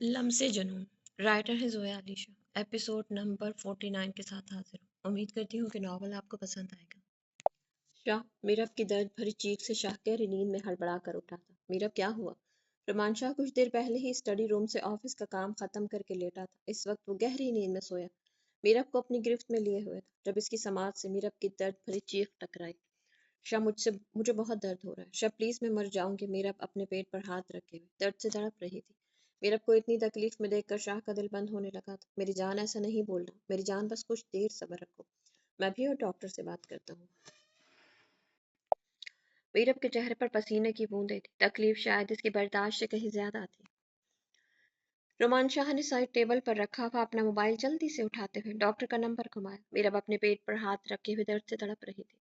لمسے جنون رائٹر ہے Zoya Ali Shah episode number 49 کے ساتھ حاضر ہوں۔ امید کرتی ہوں کہ ناول آپ کو پسند آئے گا۔ شاہ میرب کی درد بھری چیخ سے شاہ گہری نیند میں ہڑبڑا کر اٹھا تھا۔ میرب کیا ہوا؟ رومان شاہ کچھ دیر پہلے ہی اسٹڈی روم سے آفس کا کام ختم کر کے لیٹا تھا۔ اس وقت وہ گہری نیند میں سویا میرب کو اپنی گرفت میں لیے ہوئے تھا جب اس کی سماعت سے میرب کی درد بھری چیخ ٹکرائی۔ شاہ مجھے بہت درد ہو رہا ہے شاہ پلیز میں مر جاؤں گی۔ میرب اپنے پیٹ پر ہاتھ رکھے ہوئے درد سے تڑپ رہی تھی۔ میرب کو اتنی تکلیف میں دیکھ کر شاہ کا دل بند ہونے لگا تھا۔ میری جان ایسا نہیں بولنا، میری جان بس کچھ دیر صبر رکھو، میں بھی اور ڈاکٹر سے بات کرتا ہوں۔ میرب کے چہرے پر پسینے کی بوندیں تھی، تکلیف شاید اس کی برداشت سے کہیں زیادہ تھی۔ رومان شاہ نے سائڈ ٹیبل پر رکھا ہوا اپنا موبائل جلدی سے اٹھاتے ہوئے ڈاکٹر کا نمبر گھمایا۔ میرب اپنے پیٹ پر ہاتھ رکھے ہوئے درد سے تڑپ رہی تھی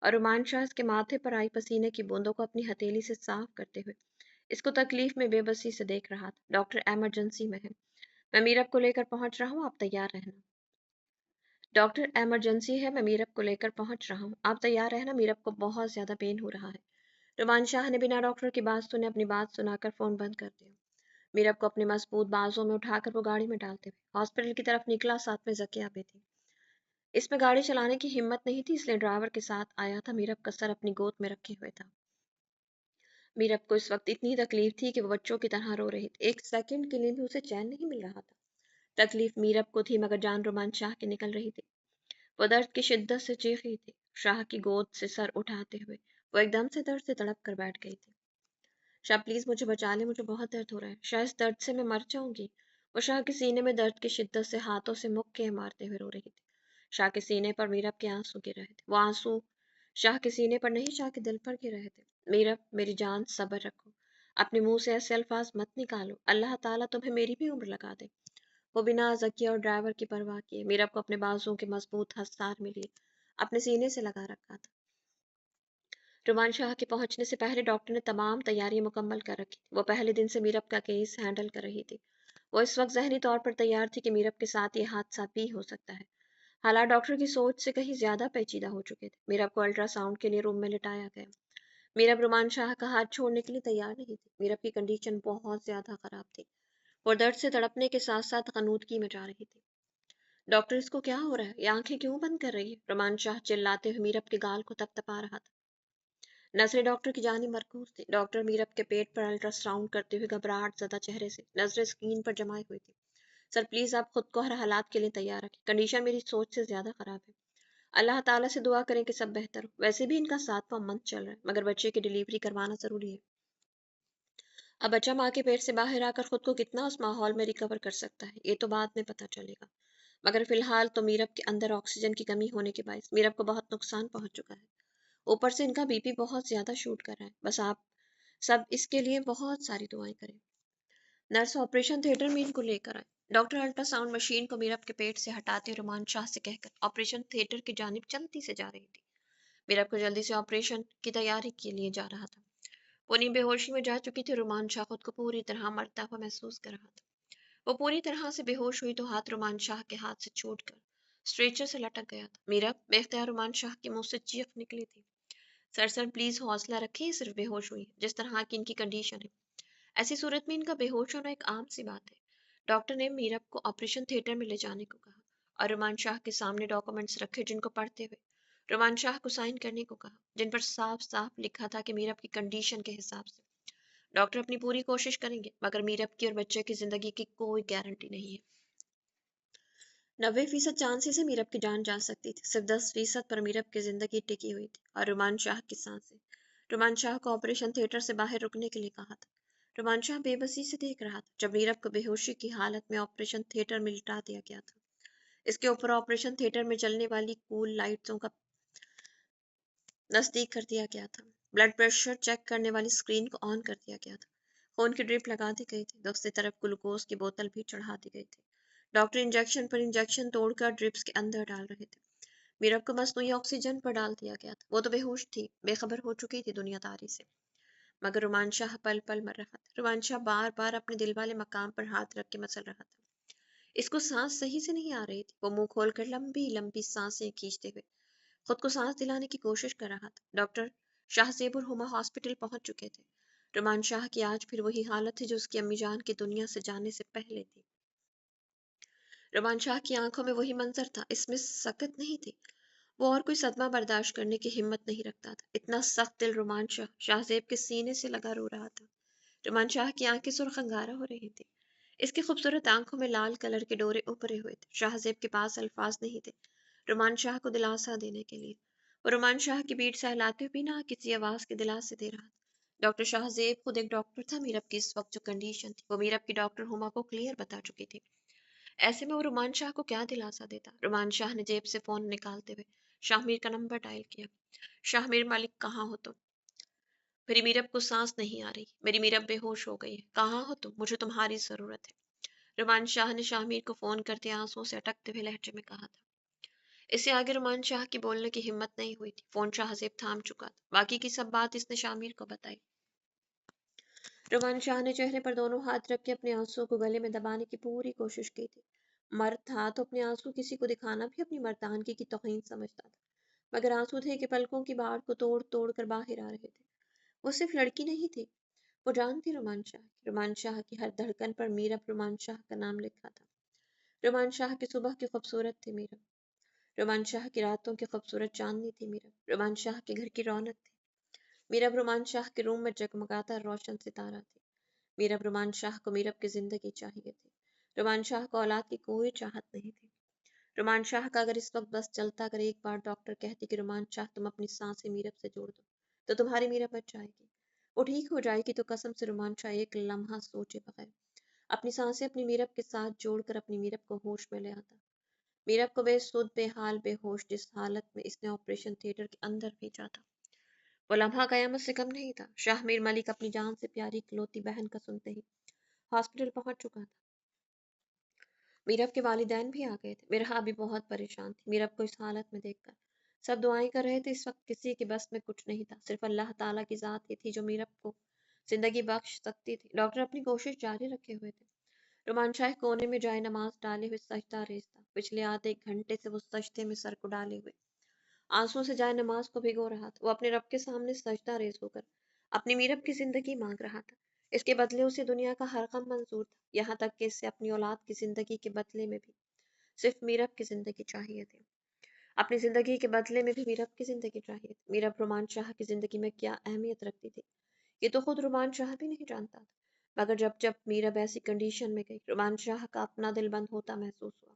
اور رومان شاہ اس کے ماتھے پر آئی پسینے کی بوندوں کو اپنی ہتھیلی سے صاف کرتے ہوئے اس کو تکلیف میں بے بسی سے دیکھ رہا تھا۔ ڈاکٹر ایمرجنسی میں ہے، میں میرب کو لے کر پہنچ رہا ہوں، آپ تیار رہنا۔ ڈاکٹر ایمرجنسی ہے، میں میرب کو لے کر پہنچ رہا ہوں، آپ تیار رہنا، میرب کو بہت زیادہ پین ہو رہا ہے۔ رومان شاہ نے بنا ڈاکٹر کی بات سنے اپنی بات سنا کر فون بند کر دیا۔ میرب کو اپنے مضبوط بازوں میں اٹھا کر وہ گاڑی میں ڈالتے ہوئے ہاسپٹل کی طرف نکلا، ساتھ میں ذکیہ بھی تھی۔ اس میں گاڑی چلانے کی ہمت نہیں تھی، اس لیے ڈرائیور کے ساتھ آیا تھا۔ میرب کا سر اپنی گود میں رکھے ہوئے تھا۔ میرب کو اس وقت اتنی تکلیف تھی کہ وہ بچوں کی طرح رو رہی تھی، ایک سیکنڈ کے لیے بھی اسے چین نہیں مل رہا تھا۔ تکلیف میرب کو تھی مگر جان رومان شاہ کی نکل رہی تھی۔ وہ درد کی شدت سے چیخ رہی تھی۔ شاہ کی گود سے سر اٹھاتے ہوئے وہ ایک دم سے درد سے تڑپ کر بیٹھ گئی تھی۔ شاہ پلیز مجھے بچا لے، مجھے بہت درد ہو رہا ہے، شاہ اس درد سے میں مر جاؤں گی۔ وہ شاہ کے سینے میں درد کی شدت سے ہاتھوں سے مکے مارتے ہوئے رو رہی تھی۔ شاہ کے سینے پر میرب کے آنسو گر رہے تھے، وہ آنسو شاہ کے سینے پر نہیں شاہ کے دل پر گر رہے تھے۔ میرب میری جان صبر رکھو، اپنے منہ سے ایسے الفاظ مت نکالو، اللہ تعالیٰ تمہیں میری بھی عمر لگا دے۔ وہ بنا ذکیہ اور ڈرائیور کی پرواہ کیے میرب کو اپنے بازوؤں کے مضبوط ہتھسار میں لیے اپنے سینے سے لگا رکھا تھا۔ رومان شاہ کے پہنچنے سے پہلے ڈاکٹر نے تمام تیاری مکمل کر رکھی تھی۔ وہ پہلے دن سے میرب کا کیس ہینڈل کر رہی تھی۔ وہ اس وقت ذہنی طور پر تیار تھی کہ میرب کے ساتھ یہ حادثہ بھی ہو سکتا ہے۔ حالات ڈاکٹر کی سوچ سے کہیں زیادہ پیچیدہ ہو چکے تھے۔ میرب کو الٹرا ساؤنڈ کے لیے روم میں لٹایا گیا۔ میرب رومان شاہ کا ہاتھ چھوڑنے کے لیے تیار نہیں تھی۔ میرب کی کنڈیشن بہت زیادہ خراب تھی، وہ درد سے تڑپنے کے ساتھ ساتھ غنودگی میں جا رہی تھی۔ ڈاکٹر اس کو کیا ہو رہا ہے، یہ آنکھیں کیوں بند کر رہی ہے؟ رومان شاہ چلاتے ہوئے میرب کے گال کو تپ تپا رہا تھا۔ نظریں ڈاکٹر کی جانب مرکوز تھی۔ ڈاکٹر میرب کے پیٹ پر الٹرا ساؤنڈ کرتے ہوئے گھبراہٹ زدہ چہرے سے نظریں اسکرین پر جمائے ہوئی تھی۔ سر پلیز آپ خود کو ہر حالات کے لیے تیار رکھیں، کنڈیشن میری سوچ سے زیادہ خراب ہے۔ اللہ تعالیٰ سے دعا کریں کہ سب بہتر ہو، ویسے بھی ان کا 7واں منتھ چل رہا ہے مگر بچے کی ڈیلیوری کروانا ضروری ہے۔ اب بچہ ماں کے پیٹ سے باہر آ کر خود کو کتنا اس ماحول میں ریکور کر سکتا ہے یہ تو بعد میں پتہ چلے گا، مگر فی الحال تو میرب کے اندر آکسیجن کی کمی ہونے کے باعث میرب کو بہت نقصان پہنچ چکا ہے۔ اوپر سے ان کا بی پی بہت زیادہ شوٹ کر رہا ہے، بس آپ سب اس کے لیے بہت ساری دعائیں کریں۔ نرس آپریشن تھیٹر میں ان کو لے کر آئے۔ ڈاکٹر الٹرا ساؤنڈ مشین کو میرب کے پیٹ سے ہٹاتے رومان شاہ سے کہہ کر آپریشن تھیٹر کی جانب جلدی سے جا رہی تھی۔ میرب کو جلدی سے آپریشن کی تیاری کے لیے جا رہا تھا۔ وہ نیم بے ہوشی میں جا چکی تھی۔ رومان شاہ خود کو پوری طرح مرتا ہوا محسوس کر رہا تھا۔ وہ پوری طرح سے بے ہوش ہوئی تو ہاتھ رومان شاہ کے ہاتھ سے چھوٹ کر اسٹریچر سے لٹک گیا تھا۔ میرب بے اختیار رومان شاہ کے منہ سے چیخ نکلی تھی، سر پلیز حوصلہ رکھیے، صرف بے ہوش ہوئی ہے، جس طرح کی ان کی کنڈیشن ہے ایسی صورت میں ان کا بے ہوش ہونا ایک عام سی بات ہے۔ ڈاکٹر نے میرب کو آپریشن تھیٹر میں لے جانے کو کہا اور رومان شاہ کے سامنے ڈاکومنٹس رکھے جن کو پڑھتے ہوئے رومان شاہ کو سائن کرنے کو کہا، جن پر صاف صاف لکھا تھا کہ میرب کی کنڈیشن کے حساب سے ڈاکٹر اپنی پوری کوشش کریں گے مگر میرب کی اور بچے کی زندگی کی کوئی گارنٹی نہیں ہے۔ 90% چانسز سے میرب کی جان جا سکتی تھی، صرف 10% پر میرب کی زندگی ٹکی ہوئی تھی اور رومان شاہ کی سانسیں۔ رومان شاہ کو آپریشن تھیٹر سے باہر رکنے کے لیے کہا تھا۔ رومان شاہ بے بسی سے دیکھ رہا تھا جب میرب کو بے ہوشی کی حالت میں آپریشن تھیٹر میں لٹا دیا گیا تھا۔ اس کے اوپر آپریشن تھیٹر میں چلنے والی کول لائٹوں کا نزدیک کر دیا گیا تھا۔ بلڈ پریشر چیک کرنے والی اسکرین کو آن کر دیا گیا تھا۔ خون کی ڈرپ لگا دی گئی تھی، دوسری طرف گلوکوز کی بوتل بھی چڑھا دی گئی تھی۔ ڈاکٹر انجیکشن پر انجیکشن توڑ کر ڈرپس کے اندر ڈال رہے تھے۔ میرب کو مصنوعی آکسیجن پر ڈال دیا گیا تھا، وہ تو بے ہوش تھی، بے خبر ہو چکی تھی دنیا داری سے، مگر رومان شاہ پل پل مر رہا تھا۔ رومان شاہ بار بار اپنے دل والے مقام پر ہاتھ رکھ کے مسل رہا تھا۔ اس کو سانس صحیح سے نہیں آ رہی تھی، وہ منہ کھول کر لمبی لمبی سانسیں کھینچتے ہوئے خود کو سانس دلانے کی کوشش کر رہا تھا۔ ڈاکٹر شاہ زیب الہما ہاسپٹل پہنچ چکے تھے۔ रोमान शाह की आज फिर वही हालत थी जो उसकी अम्मी जान की दुनिया से जाने से पहले थी। रोमान शाह की आंखों में वही मंजर था, इसमें सकत नहीं थी। वो और कोई सदमा बर्दाश्त करने की हिम्मत नहीं रखता था। इतना सख्त दिल रोमान शाह शाहजेब के सीने से लगा रो रहा था। रोमान शाह की आंखें सुर्ख अंगारा हो रही थी। इसकी खूबसूरत आंखों में लाल कलर के डोरे उभरे हुए थे। शाहजेब के पास अल्फाज नहीं थे रोमान शाह को दिलासा देने के लिए। वो रोमान शाह की बीट सहलाते हुए बिना किसी आवाज के दिलासे दे रहा था। डॉक्टर शाहजेब खुद एक डॉक्टर था। मीरब की इस वक्त जो कंडीशन थी वो मीरब की डॉक्टर हुमा को क्लियर बता चुकी थी। ऐसे में वो रोमान शाह को क्या दिलासा देता। रोमान शाह ने जेब से फोन निकालते हुए शाहमीर का नंबर डायल किया। शाहमीर मालिक, कहाँ हो तुम? मेरी मीरब को सांस नहीं आ रही, मेरी मीरब बेहोश हो गई है। कहाँ हो तुम? मुझे तुम्हारी जरूरत है। रोमान शाह ने शाहमीर को फोन करते आंसुओं से अटकते हुए लहजे में कहा था। इससे आगे रोमान शाह की बोलने की हिम्मत नहीं हुई थी। फोन शाहजेब थाम चुका था। बाकी की सब बात इसने शाहमीर को बताई। रोमान शाह ने चेहरे पर दोनों हाथ रख के अपने आंसुओं को गले में दबाने की पूरी कोशिश की थी। मर्द था तो अपने आंसू किसी को दिखाना भी अपनी मर्दानगी की तौहीन समझता था। मगर आंसू थे कि पलकों की बाढ़ को तोड़ तोड़ कर बाहर आ रहे थे। वो सिर्फ लड़की नहीं थी, वो जान थी रोमान शाह की। रोमान शाह की हर धड़कन पर मीरब रोमान शाह का नाम लिखा था। रोमान शाह की सुबह की खूबसूरत थी मीरब। रोमान शाह की रातों की खूबसूरत चांदनी थी मीरब। रोमान शाह के घर की रौनक थी मीरब। रोमान शाह के रूम में जगमगाता रोशन सितारा थी मीरब। रोमान शाह को मीरब की जिंदगी चाहिए थी। रोमान शाह को औलाद की कोई चाहत नहीं थी। रोमान शाह का अगर इस वक्त बस चलता, अगर एक बार डॉक्टर कहती कि रोमान शाह तुम अपनी सांसें मीरब से जोड़ दो तो तुम्हारी मीरब बच जाएगी, वो ठीक हो जाएगी, तो कसम से रोमान शाह एक लम्हा सोचे बगैर अपनी सांसें अपनी मीरब के साथ जोड़कर अपनी मीरब को होश में ले आता। मीरब को बेसुध बेहाल बेहोश जिस हालत में इसने ऑपरेशन थिएटर के अंदर भेजा था, वो लम्हा कयामत से कम नहीं था। शाहमीर मलिक अपनी जान से प्यारी इकलौती बहन का सुनते ही हॉस्पिटल पहुंच चुका था। मीरब के वालिदैन भी आ गए थे। मिरहा भी बहुत परेशान थी मीरब को इस हालत में देखकर। सब दुआएं कर रहे थे। इस वक्त किसी के बस में कुछ नहीं था, सिर्फ अल्लाह ताला की जात ही थी जो मीरब को जिंदगी बख्श सकती थी। डॉक्टर अपनी कोशिश जारी रखे हुए थे। रोमान शाह कोने में जाए नमाज डाले हुए सजदा रेजता। पिछले आधे एक घंटे से वो सजदे में सर को डाले हुए आंसुओं से जाए नमाज को भिगो रहा था। वो अपने रब के सामने सजदा रेज होकर अपनी मीरब की जिंदगी मांग रहा था। इसके बदले उसे दुनिया का हर गम मंजूर था, यहाँ तक कि इससे अपनी औलाद की जिंदगी के बदले में भी सिर्फ मीरब की जिंदगी चाहिए थी। अपनी जिंदगी के बदले में भी मीरब की जिंदगी चाहिए थी। मीरब रोमान शाह की जिंदगी में क्या अहमियत रखती थी, ये तो खुद रोमान शाह भी नहीं जानता था। मगर जब जब मीरब ऐसी कंडीशन में गई, रोमान शाह का अपना दिल बंद होता महसूस हुआ,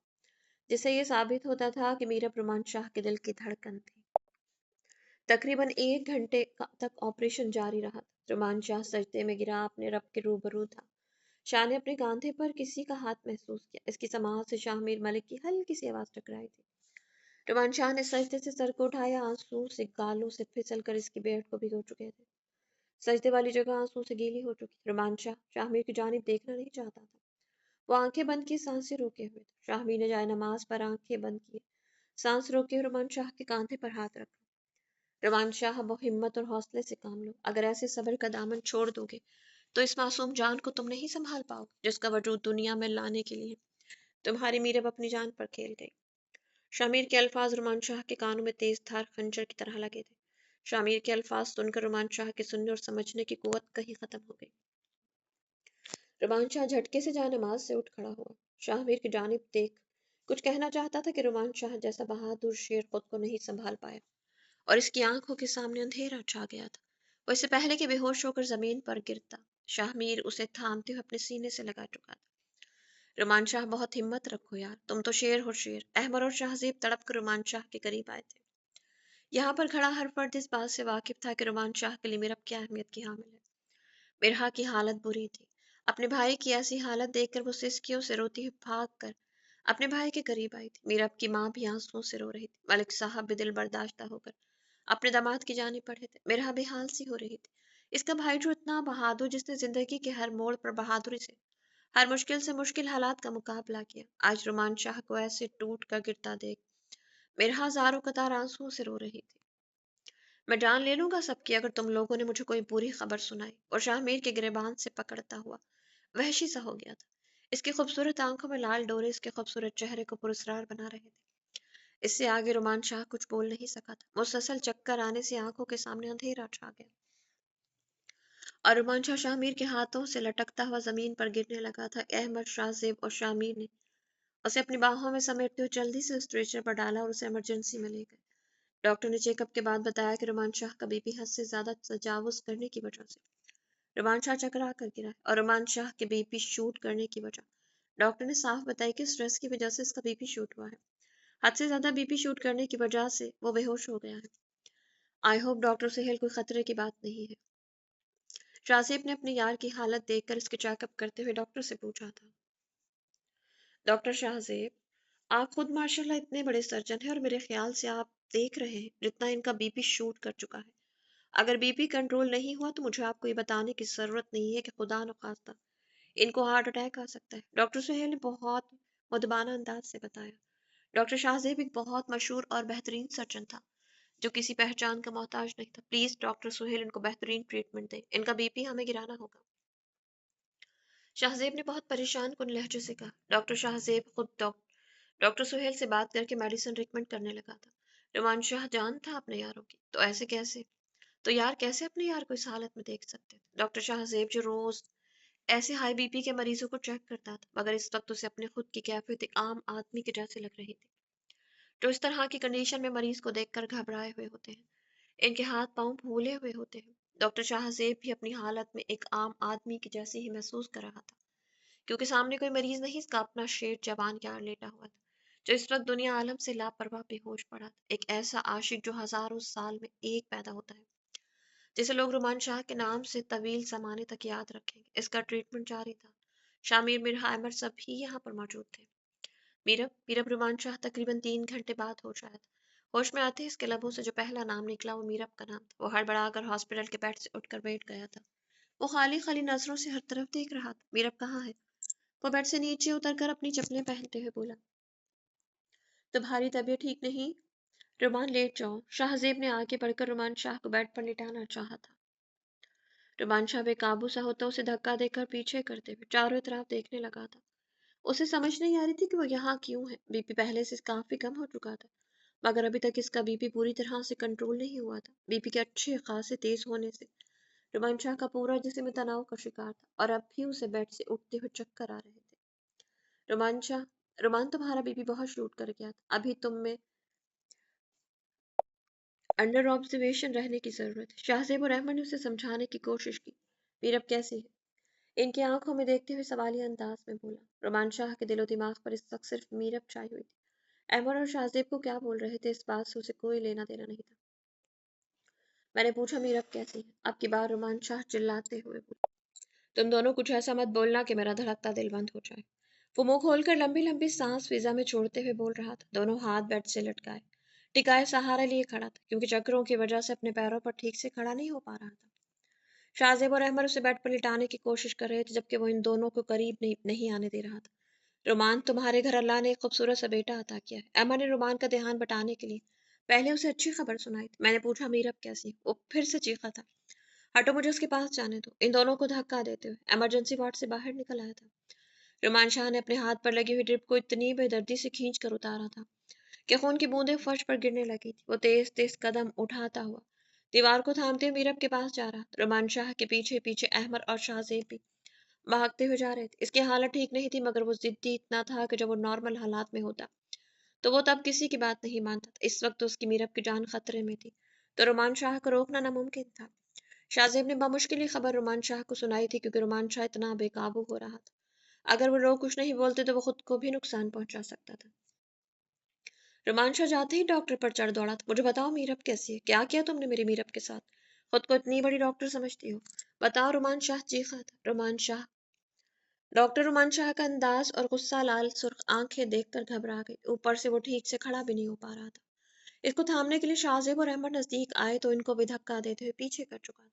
जिससे ये साबित होता था कि मीरब रोमान शाह के दिल की धड़कन थी। तकरीबन 1 घंटे तक ऑपरेशन जारी रहा। रोमान शाह सजदे में गिरा अपने रब के रूबरू था। शाह ने अपने कांधे पर किसी का हाथ महसूस किया। इसकी समाअत से शाहमीर मलिक की हल्की सी आवाज टकराई थी। रोमान शाह ने सजदे से सर को उठाया। आंसू से गालों से फिसल कर इसकी बेड को भिगो चुके थे। सजदे वाली जगह आंसू से गीली हो चुकी। रोमान शाह शाहमीर की जानिब देखना नहीं चाहता था। वो आंखें बंद की सांसें रोके हुए थे। शाहमीर ने जाए नमाज पर आंखें बंद की, सांस रोके रोमान शाह के कांधे पर हाथ रखा। रोमान शाह, वो हिम्मत और हौसले से काम लो। अगर ऐसे सब्र का दामन छोड़ दोगे तो इस मासूम जान को तुम नहीं संभाल पाओगे जिसका वजूद दुनिया में लाने के लिए तुम्हारी मीरब अपनी जान पर खेल गई। शामिर के अल्फाज रोमान शाह के कानों में तेज धार खंजर की तरह लगे थे। शामिर के अल्फाज सुनकर रोमान शाह के सुनने और समझने की कुवत कहीं खत्म हो गई। रोमान शाह झटके से जानमाज से उठ खड़ा हुआ। शाहमीर की जानिब देख कुछ कहना चाहता था कि रोमान शाह जैसा बहादुर शेर खुद को नहीं संभाल पाया और इसकी आंखों के सामने अंधेरा छा गया था। वो इससे पहले कि बेहोश होकर जमीन पर गिरता, शाहमीर उसे थामते हुए अपने सीने से लगा चुका था। रोमान शाह, बहुत हिम्मत रखो यार, तुम तो शेर हो शेर। अहमर और शाहजेब तड़प कर रोमान शाह के करीब आए थे। यहाँ पर खड़ा हर फर्द इस बात से वाकिफ था कि रोमान शाह के लिए मीरब की अहमियत की हामिल है। मिरहा की हालत बुरी थी। अपने भाई की ऐसी हालत देखकर वो सिसकियों से रोती हुई भाग कर अपने भाई के करीब आई थी। मीरब की माँ भी आंसुओं से रो रही थी। मलिक साहब भी दिल बर्दाश्ता होकर अपने दामाद की जानी पड़े थे। मिरहा बेहाल सी हो रही थी। इसका भाई जो इतना बहादुर, जिसने जिंदगी के हर मोड़ पर बहादुरी से हर मुश्किल से मुश्किल हालात का मुकाबला किया, आज रोमान शाह को ऐसे टूट कर गिरता देख मिरहा जारो कतार आंसुओं से रो रही थी। मैं जान ले लूंगा सबकी अगर तुम लोगों ने मुझे कोई बुरी खबर सुनाई। और शाहमीर के गिरेबान से पकड़ता हुआ वहशी सा हो गया था। इसकी खूबसूरत आंखों में लाल डोरे इसके खूबसूरत चेहरे को पुरस्कार बना रहे थे। इससे आगे रोमान शाह कुछ बोल नहीं सका था। मुसलसल चक्कर आने से आंखों के सामने अंधेरा छा गया। और रोमान शाह शामिर के हाथों से लटकता हुआ जमीन पर गिरने लगा था। अहमद शाहजेब और शामिर ने उसे अपनी बाहों में समेटते हुए जल्दी से स्ट्रेचर पर डाला और उसे इमरजेंसी में ले गए। डॉक्टर ने चेकअप के बाद बताया कि रोमान शाह का बीपी हद से ज्यादा तजावुज करने की वजह से रोमान शाह चकरा कर गिरा है और रोमान शाह के बीपी शूट करने की वजह डॉक्टर ने साफ बताई कि स्ट्रेस की वजह से इसका बीपी शूट हुआ है। हद से ज्यादा बीपी शूट करने की वजह से वो बेहोश हो गया है। आई होप डॉक्टर सुहेल कोई खतरे की बात नहीं है। शाहजेब ने अपने यार की हालत देखकर इसके चेकअप करते हुए डॉक्टर से पूछा था। डॉक्टर शाहजेब, आप खुद माशाल्लाह इतने बड़े सर्जन हैं और मेरे ख्याल से आप देख रहे हैं जितना इनका बीपी शूट कर चुका है। अगर बीपी कंट्रोल नहीं हुआ तो मुझे आपको ये बताने की जरूरत नहीं है कि खुदा न खास्ता इनको हार्ट अटैक आ सकता है। डॉक्टर सुहेल ने बहुत मुदबाना अंदाज से बताया। डॉक्टर शाहजेब एक बहुत मशहूर और बेहतरीन सर्जन था जो किसी पहचान का मोहताज नहीं था। प्लीज डॉक्टर सुहेल इनको बेहतरीन ट्रीटमेंट दे, इनका बीपी हमें गिराना होगा। शाहजेब ने बहुत परेशान कुन लहजे से कहा। डॉक्टर शाहजेब खुद डॉक्टर सुहेल से बात करके मेडिसिन रिकमेंड करने लगा था। रोमान शाह जान था अपने यारों की, तो ऐसे कैसे तो यार कैसे अपने यार को इस हालत में देख सकते थे। डॉक्टर शाहजेब जो रोज ऐसे हाई बीपी के मरीजों को चेक करता था, मगर इस वक्त उसे अपने खुद की कैफियत एक आम आदमी के जैसे लग रही थी जो इस तरह की कंडीशन में मरीज को देखकर घबराए हुए होते हैं। इनके हाथ पांव फूले हुए होते हैं। डॉक्टर शाहजेब भी अपनी हालत में एक आम आदमी की जैसी ही महसूस कर रहा था, क्योंकि सामने कोई मरीज नहीं, इसका अपना शेर जवान यार लेटा हुआ था जो इस वक्त दुनिया आलम से लापरवाह बेहोश पड़ा था। एक ऐसा आशिक जो हजारों साल में एक पैदा होता है, जिसे लोग रुमान शाह के नाम से तवील जमाने तक याद रखेंगे। इसका ट्रीटमेंट जारी था। शामिर मिर्हा अहमद सभी यहाँ पर मौजूद थे। मीरब मीरब रुमान शाह तकरीबन 3 घंटे बाद होश आया था। होश में आते ही इसके लबों से जो पहला नाम निकला वो मीरब का नाम था। वो हड़बड़ाकर हॉस्पिटल के बेड से उठकर बैठ गया था। वो खाली खाली नजरों से हर तरफ देख रहा था। मीरब कहाँ है? वो बेड से नीचे उतरकर अपनी चप्पलें पहनते हुए बोला। तुम्हारी तबीयत ठीक नहीं? रुमान लेट जाओ। शाहजेब ने आगे बढ़कर रुमान शाह को बेड पर लिटाना चाहा था। रुमान शाह बेकाबू सा होता उसे धक्का देकर पीछे करते हुए चारों तरफ देखने लगा था। उसे समझ नहीं आ रही थी कि वो यहाँ क्यों है। बीपी पहले से काफी कम हो चुका था, मगर अभी तक इसका बीपी पूरी तरह से कंट्रोल नहीं हुआ था। बीपी के अच्छे खासे तेज होने से रुमान शाह का पूरा जिस्म तनाव का शिकार था और अब भी उसे बेड से उठते हुए चक्कर आ रहे थे। रुमान शाह, रुमान तुम्हारा बीपी बहुत शूट कर गया था। अभी तुम में अंडर ऑब्जर्वेशन रहने की जरूरत है। शाहजेब और अहमद ने उसे समझाने की कोशिश की। मीरब कैसी है? इनकी आंखों में देखते हुए सवालिया अंदाज में बोला। रुमान शाह के दिलो दिमाग पर इस वक्त सिर्फ मीरब छाई हुई थी। अहमद और शाहजेब को क्या बोल रहे थे इस बात से उसे कोई लेना देना नहीं था। मैंने पूछा मीरब कैसी है? अब की बार रुमान शाह चिल्लाते हुए बोला। तुम दोनों कुछ ऐसा मत बोलना कि मेरा धड़कता दिल बंद हो जाए। वो मुंह खोलकर लंबी लंबी सांस फिजा में छोड़ते हुए बोल रहा था। दोनों हाथ बेड से लटकाए टिकाए सहारा लिए खड़ा था, क्योंकि चक्करों की वजह से अपने पैरों पर ठीक से खड़ा नहीं हो पा रहा था। शाहजेब और अहमद उसे बेड पर लिटाने की कोशिश कर रहे थे, जबकि वो इन दोनों को करीब नहीं आने दे रहा था। रोमान, तुम्हारे घर अल्लाह ने एक खूबसूरत सा बेटा अता किया है। अहमद ने रोमान का ध्यान बटाने के लिए पहले उसे अच्छी खबर सुनाई थी। मैंने पूछा मीरब कैसी है? वो फिर से चीखा था। हटो, मुझे उसके पास जाने दो। इन दोनों को धक्का देते हुए इमरजेंसी वार्ड से बाहर निकल आया था। रुमान शाह ने अपने हाथ पर लगी हुई ड्रिप को इतनी बेदर्दी से खींच कर उतारा था कि खून की बूंदें फर्श पर गिरने लगी थी। वो तेज तेज कदम उठाता हुआ दीवार को थामते हुए मीरब के पास जा रहा था। रुमान शाह के पीछे पीछे अहमद और शाहजेब भी भागते हुए जा रहे थे। इसकी हालत ठीक नहीं थी, मगर वो जिद्दी इतना था कि जब वो नॉर्मल हालात में होता तो वो तब किसी की बात नहीं मानता था। इस वक्त तो उसकी मीरब की जान खतरे में थी, तो रुमान शाह को रोकना नामुमकिन था। शाहजेब ने बामुश्किल ही खबर रुमान शाह को सुनाई थी, क्योंकि रुमान शाह इतना बेकाबू हो रहा था। अगर वो लोग कुछ नहीं बोलते तो वो खुद को भी नुकसान पहुंचा सकता था। रुमान शाह जाते ही डॉक्टर पर चढ़ दौड़ा था। मुझे बताओ मीरब कैसी है? क्या किया तुमने मेरी मीरब के साथ? खुद को इतनी बड़ी डॉक्टर समझती हो? बताओ, रुमान शाह चीखा था। रुमान शाह, डॉक्टर रुमान शाह का अंदाज और गुस्सा लाल सुर्ख आंखें देखकर घबरा गई। ऊपर से वो ठीक से खड़ा भी नहीं हो पा रहा था। इसको थामने के लिए शाहजेब और अहमद नजदीक आए तो इनको भी धक्का देते हुए पीछे कर चुका था।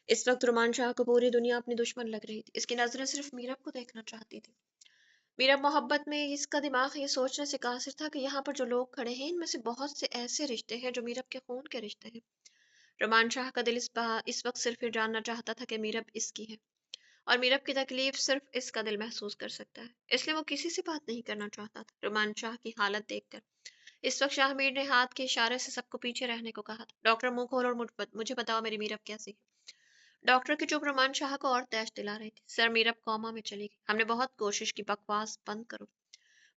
इस वक्त रुमान शाह को पूरी दुनिया अपनी दुश्मन लग रही थी। इसकी नजरें सिर्फ मीरब को देखना चाहती थी। मीरब मोहब्बत में इसका दिमाग ये सोचने से कासिर था कि यहाँ पर जो लोग खड़े हैं इनमें से बहुत से ऐसे रिश्ते हैं जो मीरब के खून के रिश्ते हैं। रुमान शाह का दिल इस वक्त सिर्फ ये जानना चाहता था कि मीरब इसकी है, और मीरब की तकलीफ सिर्फ इसका दिल महसूस कर सकता है। इसलिए वो किसी से बात नहीं करना चाहता था। रुमान शाह की हालत देखकर इस वक्त शाहमीर ने हाथ के इशारे से सबको पीछे रहने को कहा था। डॉक्टर, मुंह खोलो और मुझे बताओ मेरी मीरब कैसी है? डॉक्टर की चुप रोमान शाह को और तैश दिला रही थी। सर मीरब कोमा में चली गई। हमने बहुत कोशिश की, बकवास बंद करो।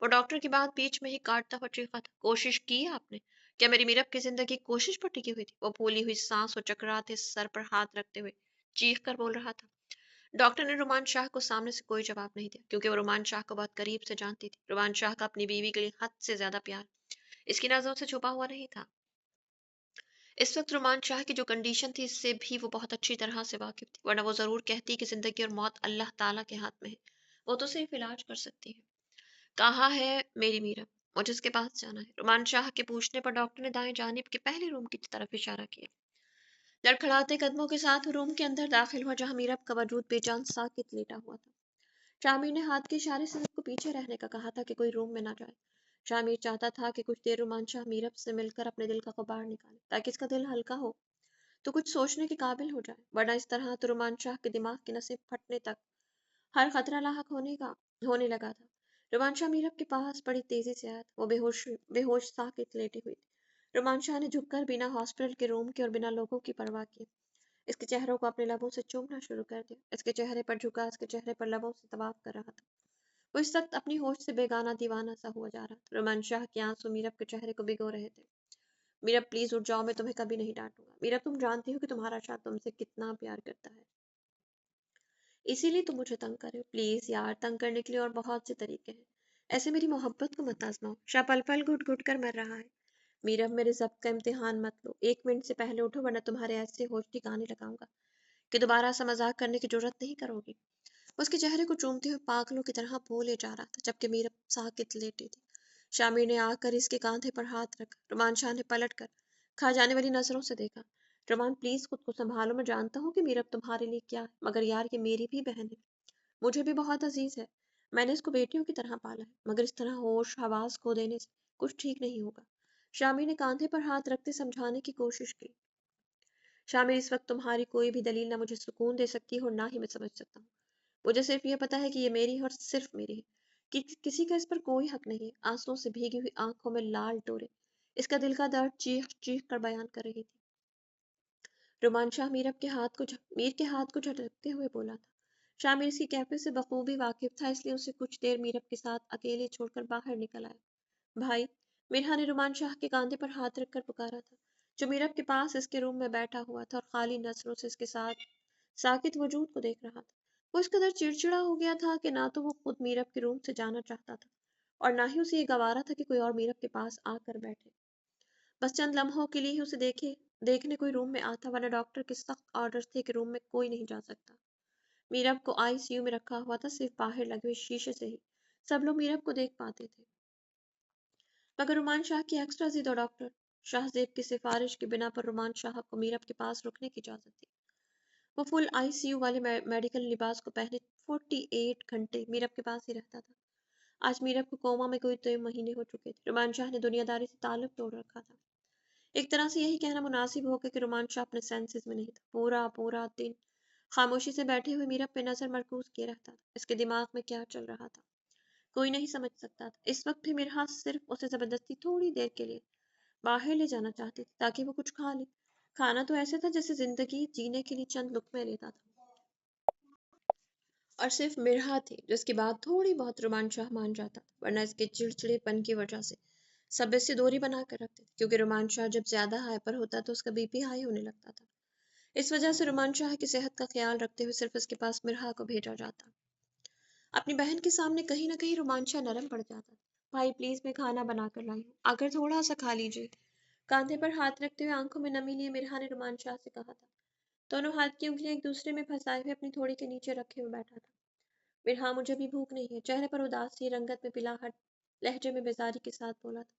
वो डॉक्टर की बात बीच में ही काटता हुआ चीखा था। कोशिश की है आपने? क्या मेरी मीरब की जिंदगी कोशिश पर टिकी हुई थी? वो फूली हुई सांस और चकराते सर पर हाथ रखते हुए चीख कर बोल रहा था। डॉक्टर ने रुमान शाह को सामने से कोई जवाब नहीं दिया, क्योंकि वो रुमान शाह को बहुत करीब से जानती थी। रुमान शाह का अपनी बीवी के लिए हद से ज्यादा प्यार इसकी नजरों से छुपा हुआ नहीं था। इस वक्त रुमान शाह की जो कंडीशन थी, इससे भी वो बहुत अच्छी तरह से वाकिफ थी, वरना वो जरूर कहती कि जिंदगी और मौत अल्लाह ताला के हाथ में है, वो तो सिर्फ इलाज कर सकती है। कहाँ है मेरी मीरा? मुझे उसके पास जाना है। रुमान शाह के पूछने पर डॉक्टर ने दाएं जानिब के पहले रूम की तरफ इशारा किया। लड़खड़ाते कदमों के साथ वो रूम के अंदर दाखिल हुआ, जहां मीरब का वजूद बेजान साकित लेटा हुआ था। शामिर ने हाथ के इशारे से सबको पीछे रहने का कहा था कि कोई रूम में ना जाए। शामिर चाहता था कि कुछ देर रुमान शाह मीरब से मिलकर अपने दिल का गुबार निकाले, ताकि इसका दिल हल्का हो तो कुछ सोचने के काबिल हो जाए, वरना इस तरह तो रुमान शाह के दिमाग की नसें फटने तक हर खतरा लाहक होने लगा था। रुमान शाह मीरब के पास बड़ी तेजी से आया था। वो बेहोश बेहोश साकित लेटी हुई थी। रुमान शाह ने झुककर बिना हॉस्पिटल के रूम के और बिना लोगों की परवाह किए इसके चेहरों को अपने लबों से चूमना शुरू कर दिया। इसके चेहरे पर झुका, इसके चेहरे पर लबों से तवाफ कर रहा था। वो इस वक्त अपनी होश से बेगाना दीवाना सा हुआ जा रहा था। रुमान शाह के आंसू मीरब के चेहरे को भिगो रहे थे। मीरब प्लीज उठ जाओ, मैं तुम्हें कभी नहीं डांटूंगा। मीरब तुम जानती हो कि तुम्हारा शाह तुमसे कितना प्यार करता है, इसीलिए तुम मुझे तंग कर रहे हो। प्लीज यार, तंग करने के लिए और बहुत से तरीके हैं, ऐसे मेरी मोहब्बत को मत आजमाओ। शाह पल पल घुट घुट कर मर रहा है। मीरब मेरे जब्त का इम्तिहान मत लो, 1 मिनट से पहले उठो, वरना तुम्हारे ऐसे होश ठिकाने लगाऊंगा कि दोबारा ऐसा मजाक करने की जरूरत नहीं करोगी। उसके चेहरे को चूमते हुए पागलों की तरह बोले जा रहा था, जबकि मीरब साकित लेटी थी। शामिर ने आकर इसके कांधे पर हाथ रखा। रुमान शाह ने पलट कर खा जाने वाली नजरों से देखा। रुमान प्लीज खुद को संभालो, मैं जानता हूँ कि मीरब तुम्हारे लिए क्या है, मगर यार ये मेरी भी बहन है, मुझे भी बहुत अजीज है। मैंने इसको बेटियों की तरह पाला है, मगर इस तरह होश हवास खो देने से कुछ ठीक नहीं होगा। शामिर ने कांधे पर हाथ रखते समझाने की कोशिश की। शामिर, इस वक्त तुम्हारी कोई भी दलील ना मुझे सुकून दे सकती है और ना ही मैं समझ सकता हूँ। मुझे सिर्फ ये पता है कि ये मेरी है और सिर्फ मेरी है, कि किसी का इस पर कोई हक नहीं है। आंसुओं से भीगी हुई आंखों में लाल डोरे इसका दिल का दर्द चीख चीख कर बयान कर रही थी। रुमान शाह मीर के हाथ को झटकते हुए बोला था। शामिर इसकी कैफियत से बखूबी वाकिफ था, इसलिए उसे कुछ देर मीरब के साथ अकेले छोड़कर बाहर निकल आया। भाई, मिरहा ने रुमान शाह के कांधे पर हाथ रखकर पुकारा था, जो मीरब के पास इसके रूम में बैठा हुआ था और खाली नजरों से इसके साथ साकित वजूद को देख रहा था। वो इस कदर चिड़चिड़ा हो गया था कि ना तो वो खुद मीरब के रूम से जाना चाहता था और ना ही उसे ये गवारा था कि कोई और मीरब के पास आकर बैठे। बस चंद लम्हों के लिए ही उसे देखने कोई रूम में आता, वरना डॉक्टर के सख्त ऑर्डर थे कि रूम में कोई नहीं जा सकता। मीरब को आईसीयू में रखा हुआ था, सिर्फ बाहर लगे हुए शीशे से ही सब लोग मीरब को देख पाते थे, मगर रुमान शाह की एक्स्ट्रा जिद और डॉक्टर शाहजेब की सिफारिश के बिना पर रुमान शाह को मीरब के पास रुकने की इजाजत थी। वो फुल आईसीयू वाले मेडिकल लिबास को पहने 48 घंटे मीरब के पास ही रहता था। आज मीरब को कोमा में कोई 2 महीने हो चुके थे। रुमान शाह ने दुनियादारी से ताल्लुक तोड़ रखा था। एक तरह से यही कहना मुनासिब होगा कि रुमान शाह अपने सेंसेस में नहीं था। पूरा पूरा दिन खामोशी से बैठे हुए मीरब पे नजर मरकूज किए रहता था। इसके दिमाग में क्या चल रहा था कोई नहीं समझ सकता था। इस वक्त भी मिरहा सिर्फ उसे जबरदस्ती थोड़ी देर के लिए बाहर ले जाना चाहती थी, ताकि वो कुछ खा ले। खाना तो ऐसे था जैसे जिंदगी जीने के लिए चंद लुकमे लेता था, और सिर्फ मिरहा थी जिसकी बात थोड़ी बहुत रुमान शाह मान जाता था, वरना इसके चिड़चिड़ेपन की वजह से सब इससे दूरी बना कर रखते थे, क्योंकि रुमान शाह जब ज्यादा हाइपर होता तो उसका बीपी हाई होने लगता था। इस वजह से रुमान शाह की सेहत का ख्याल रखते हुए सिर्फ इसके पास मिरहा को भेजा जाता। अपनी बहन के सामने कहीं ना कहीं रुमान शाह नरम पड़ जाता। भाई प्लीज, मैं खाना बना कर लाई हूँ, आकर थोड़ा सा खा लीजिए। कांधे पर हाथ रखते हुए आंखों में नमी लिए मिरहा ने रुमान शाह से कहा था। दोनों हाथ की उंगलियां एक दूसरे में फंसाए हुए अपनी थोड़ी के नीचे रखे हुए बैठा था। मिरहा, मुझे भी भूख नहीं है, चेहरे पर उदासी रंगत में पिलाहट लहजे में बेजारी के साथ बोला था।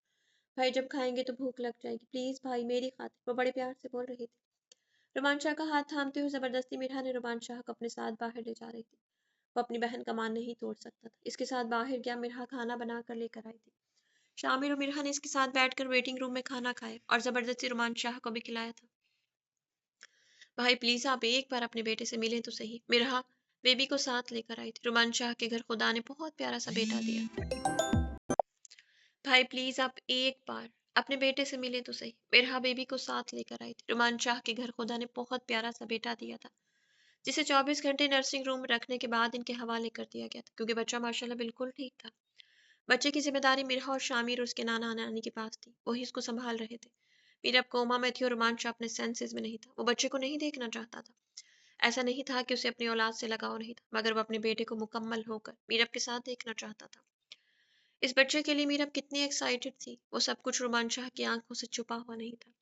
भाई जब खाएंगे तो भूख लग जाएगी, प्लीज भाई मेरी खातिर, वो बड़े प्यार से बोल रही थी। रुमान शाह का हाथ थामते हुए जबरदस्ती मिरहा ने रुमान शाह को अपने साथ बाहर ले जा रही थी। वो अपनी बहन का मान नहीं तोड़ सकता था। इसके साथ बाहर गया, मिरहा खाना बना कर लेकर आई थी। शामिर और मिरहा ने इसके साथ बैठकर वेटिंग रूम में खाना खाया और जबरदस्ती रुमान शाह को भी खिलाया था। भाई प्लीज, आप एक बार अपने बेटे से मिलें तो सही। मिरहा बेबी को साथ लेकर आई थी। रुमान शाह के घर खुदा ने बहुत प्यारा सा बेटा दिया। भाई प्लीज, आप एक बार अपने बेटे से मिले तो सही। मिरहा बेबी को साथ लेकर आई थी। रुमान शाह के घर खुदा ने बहुत प्यारा सा बेटा दिया था। जिसे 24 घंटे नर्सिंग रूम में रखने के बाद इनके हवाले कर दिया गया था, क्योंकि बच्चा माशाल्लाह बिल्कुल ठीक था। बच्चे की जिम्मेदारी मिरहा और शामिर और उसके नाना नानी के पास थी, वही इसको संभाल रहे थे। मीरा अब कोमा में थी और रोमांच अपने सेंसेस में नहीं था। वो बच्चे को नहीं देखना चाहता था। ऐसा नहीं था कि उसे अपनी औलाद से लगाव नहीं था, मगर वो अपने बेटे को मुकम्मल होकर मीरब के साथ देखना चाहता था। इस बच्चे के लिए मीरब कितनी एक्साइटेड थी, वो सब कुछ रोमांचा की आंखों से छुपा हुआ नहीं था।